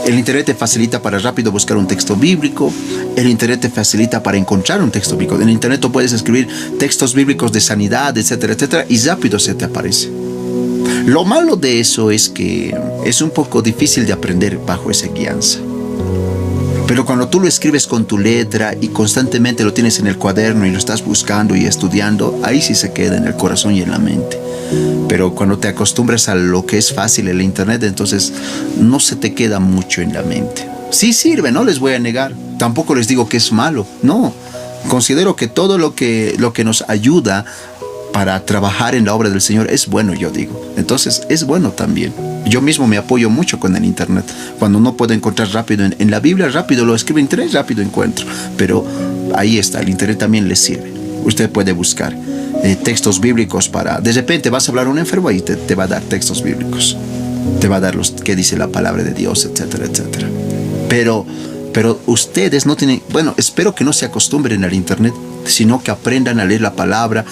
El internet te facilita para rápido buscar un texto bíblico. El internet te facilita para encontrar un texto bíblico. En el internet tú puedes escribir textos bíblicos de sanidad, etcétera, etcétera, y rápido se te aparece. Lo malo de eso es que es un poco difícil de aprender bajo esa guianza. Pero cuando tú lo escribes con tu letra y constantemente lo tienes en el cuaderno y lo estás buscando y estudiando, ahí sí se queda en el corazón y en la mente. Pero cuando te acostumbras a lo que es fácil, el internet, entonces no se te queda mucho en la mente. Sí sirve, no les voy a negar. Tampoco les digo que es malo, no. Considero que todo lo que nos ayuda para trabajar en la obra del Señor es bueno, yo digo. Entonces es bueno también. Yo mismo me apoyo mucho con el internet. Cuando no puedo encontrar rápido en la Biblia, rápido lo escribo en internet, rápido encuentro. Pero ahí está, el internet también les sirve. Usted puede buscar textos bíblicos para... De repente vas a hablar a un enfermo y te va a dar textos bíblicos. Te va a dar los que dice la palabra de Dios, etcétera, etcétera. Pero ustedes no tienen... Bueno, espero que no se acostumbren al internet, sino que aprendan a leer la palabra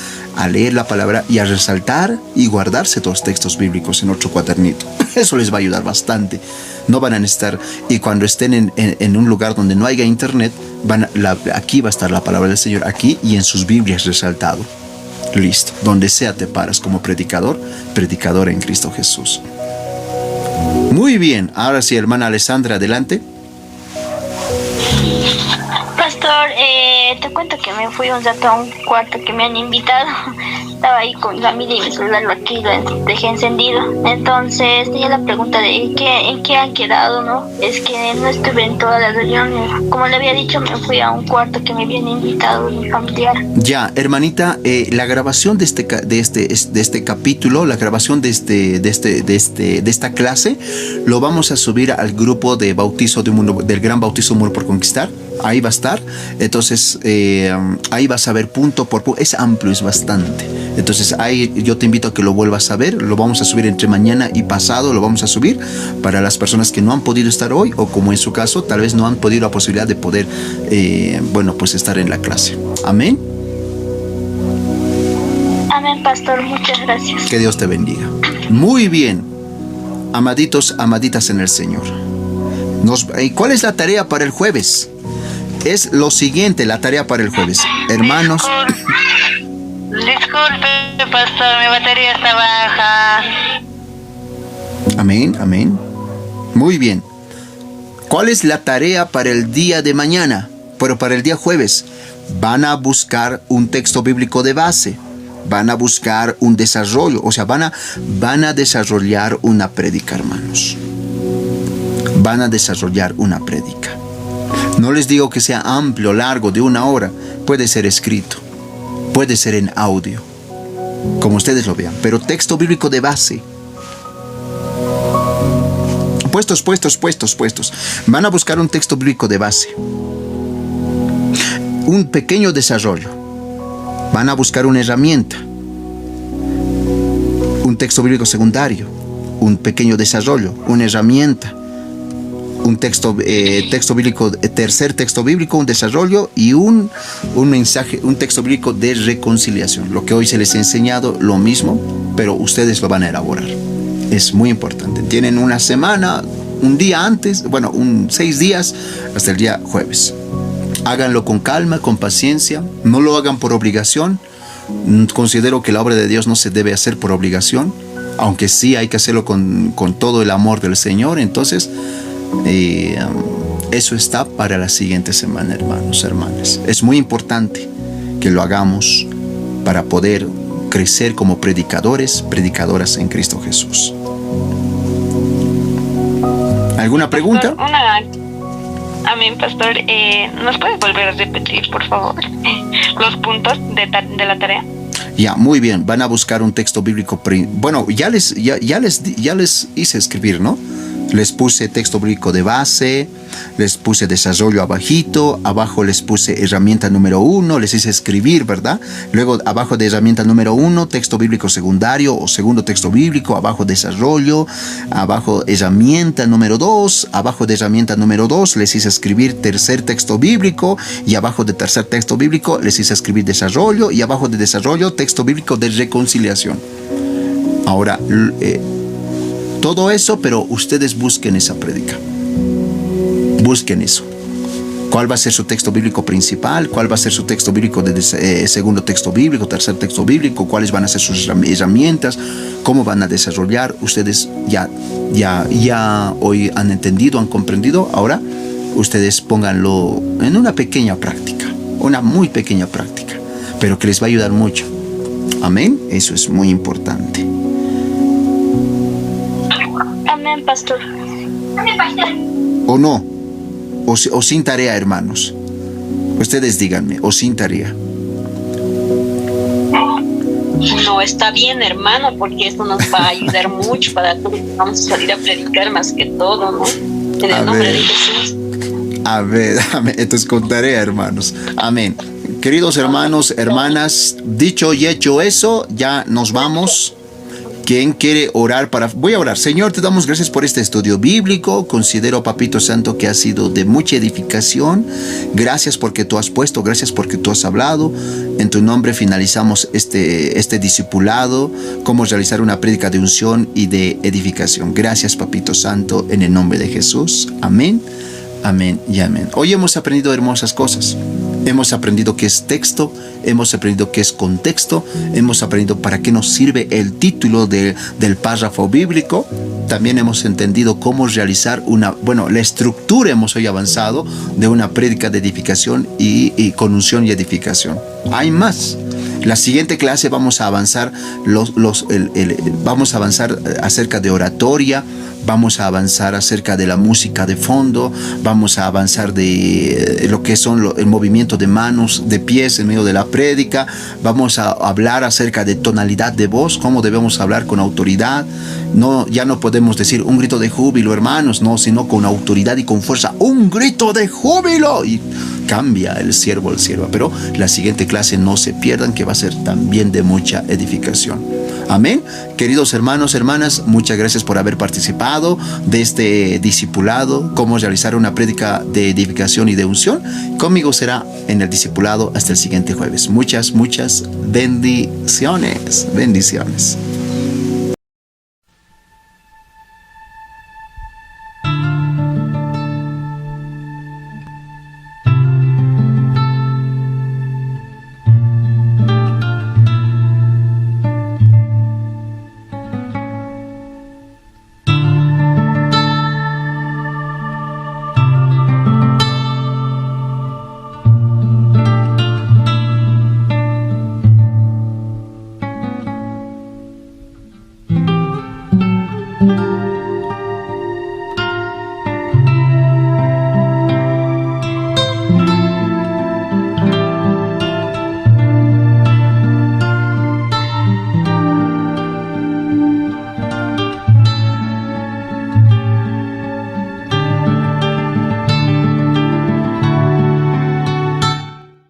y a resaltar y guardarse los textos bíblicos en otro cuadernito. Eso les va a ayudar bastante. No van a necesitar, y cuando estén en un lugar donde no haya internet, aquí va a estar la palabra del Señor, aquí y en sus Biblias resaltado. Listo. Donde sea te paras como predicador en Cristo Jesús. Muy bien. Ahora sí, hermana Alessandra, adelante. Pastor, te cuento que me fui un rato a un cuarto que me han invitado. Estaba ahí con mi familia y mi celular aquí lo dejé encendido. Entonces tenía la pregunta de en qué han quedado, ¿no? Es que no estuve en todas las reuniones. Como le había dicho, me fui a un cuarto que me habían invitado mi familiar. Ya, hermanita, la grabación de este capítulo, la grabación de esta clase, lo vamos a subir al grupo de bautizo del Gran Bautizo Muro por Conquistar. Ahí va a estar. Entonces ahí vas a ver punto por punto. Es amplio, es bastante. Entonces ahí yo te invito a que lo vuelvas a ver. Lo vamos a subir entre mañana y pasado. Lo vamos a subir para las personas que no han podido estar hoy, o como en su caso, tal vez no han podido la posibilidad de poder pues estar en la clase. Amén. Amén, pastor. Muchas gracias. Que Dios te bendiga. Muy bien. Amaditos, amaditas en el Señor. ¿Cuál es la tarea para el jueves? Es lo siguiente, la tarea para el jueves. Hermanos. Disculpe, pastor, mi batería está baja. Amén, amén. Muy bien. ¿Cuál es la tarea para el día de mañana? Pero para el día jueves, van a buscar un texto bíblico de base. Van a buscar un desarrollo. O sea, van a desarrollar una prédica, hermanos. Van a desarrollar una prédica. No les digo que sea amplio, largo, de 1 hora. Puede ser escrito. Puede ser en audio. Como ustedes lo vean. Pero texto bíblico de base. Puestos. Van a buscar un texto bíblico de base. Un pequeño desarrollo. Van a buscar una herramienta. Un texto bíblico secundario. Un pequeño desarrollo. Una herramienta. Un texto bíblico, tercer texto bíblico, un desarrollo y un mensaje, un texto bíblico de reconciliación. Lo que hoy se les ha enseñado, lo mismo, pero ustedes lo van a elaborar. Es muy importante. Tienen una semana, un día antes, 6 días hasta el día jueves. Háganlo con calma, con paciencia. No lo hagan por obligación. Considero que la obra de Dios no se debe hacer por obligación, aunque sí hay que hacerlo con todo el amor del Señor. Entonces, eso está para la siguiente semana, hermanos, hermanas. Es muy importante que lo hagamos para poder crecer como predicadoras en Cristo Jesús. ¿Alguna pregunta? Amén, pastor. ¿Nos puede volver a repetir, por favor, los puntos de la tarea? Ya, muy bien. Van a buscar un texto bíblico. Bueno, ya les hice escribir, ¿no? Les puse texto bíblico de base, les puse desarrollo abajito, abajo les puse herramienta número 1, les hice escribir, ¿verdad? Luego abajo de herramienta número 1, texto bíblico secundario o segundo texto bíblico, abajo desarrollo, abajo herramienta número 2, abajo de herramienta número 2 les hice escribir tercer texto bíblico y abajo de tercer texto bíblico les hice escribir desarrollo y abajo de desarrollo texto bíblico de reconciliación. Ahora, todo eso, pero ustedes busquen esa prédica. Busquen eso. ¿Cuál va a ser su texto bíblico principal? ¿Cuál va a ser su texto bíblico de segundo texto bíblico, tercer texto bíblico? ¿Cuáles van a ser sus herramientas? ¿Cómo van a desarrollar? Ustedes ya hoy han entendido, han comprendido. Ahora, ustedes pónganlo en una pequeña práctica, una muy pequeña práctica, pero que les va a ayudar mucho. Amén. Eso es muy importante. Amén, pastor. ¿O no? ¿O sin tarea, hermanos? Ustedes díganme, ¿o sin tarea? No, está bien, hermano, porque esto nos va a ayudar mucho para todos. Vamos a salir a predicar más que todo, ¿no? En el nombre de Jesús. A ver, amén. Entonces con tarea, hermanos. Amén. Queridos hermanos, hermanas, dicho y hecho eso, ya nos vamos. ¿Quién quiere orar para...? Voy a orar. Señor, te damos gracias por este estudio bíblico. Considero, Papito Santo, que ha sido de mucha edificación. Gracias porque tú has puesto, gracias porque tú has hablado. En tu nombre finalizamos este discipulado, cómo realizar una prédica de unción y de edificación. Gracias, Papito Santo, en el nombre de Jesús. Amén, amén y amén. Hoy hemos aprendido hermosas cosas. Hemos aprendido qué es texto, hemos aprendido qué es contexto, hemos aprendido para qué nos sirve el título del párrafo bíblico. También hemos entendido cómo realizar la estructura hemos hoy avanzado de una prédica de edificación y con unción y edificación. Hay más. La siguiente clase vamos a avanzar vamos a avanzar acerca de oratoria. Vamos a avanzar acerca de la música de fondo, vamos a avanzar de lo que son el movimiento de manos, de pies en medio de la prédica, vamos a hablar acerca de tonalidad de voz, cómo debemos hablar con autoridad. Ya no podemos decir un grito de júbilo, hermanos, no, sino con autoridad y con fuerza, un grito de júbilo. Y cambia el siervo al sierva. Pero la siguiente clase no se pierdan, que va a ser también de mucha edificación. Amén. Queridos hermanos, hermanas, muchas gracias por haber participado de este discipulado, cómo realizar una prédica de edificación y de unción. Conmigo será en el discipulado hasta el siguiente jueves. Muchas bendiciones. Bendiciones.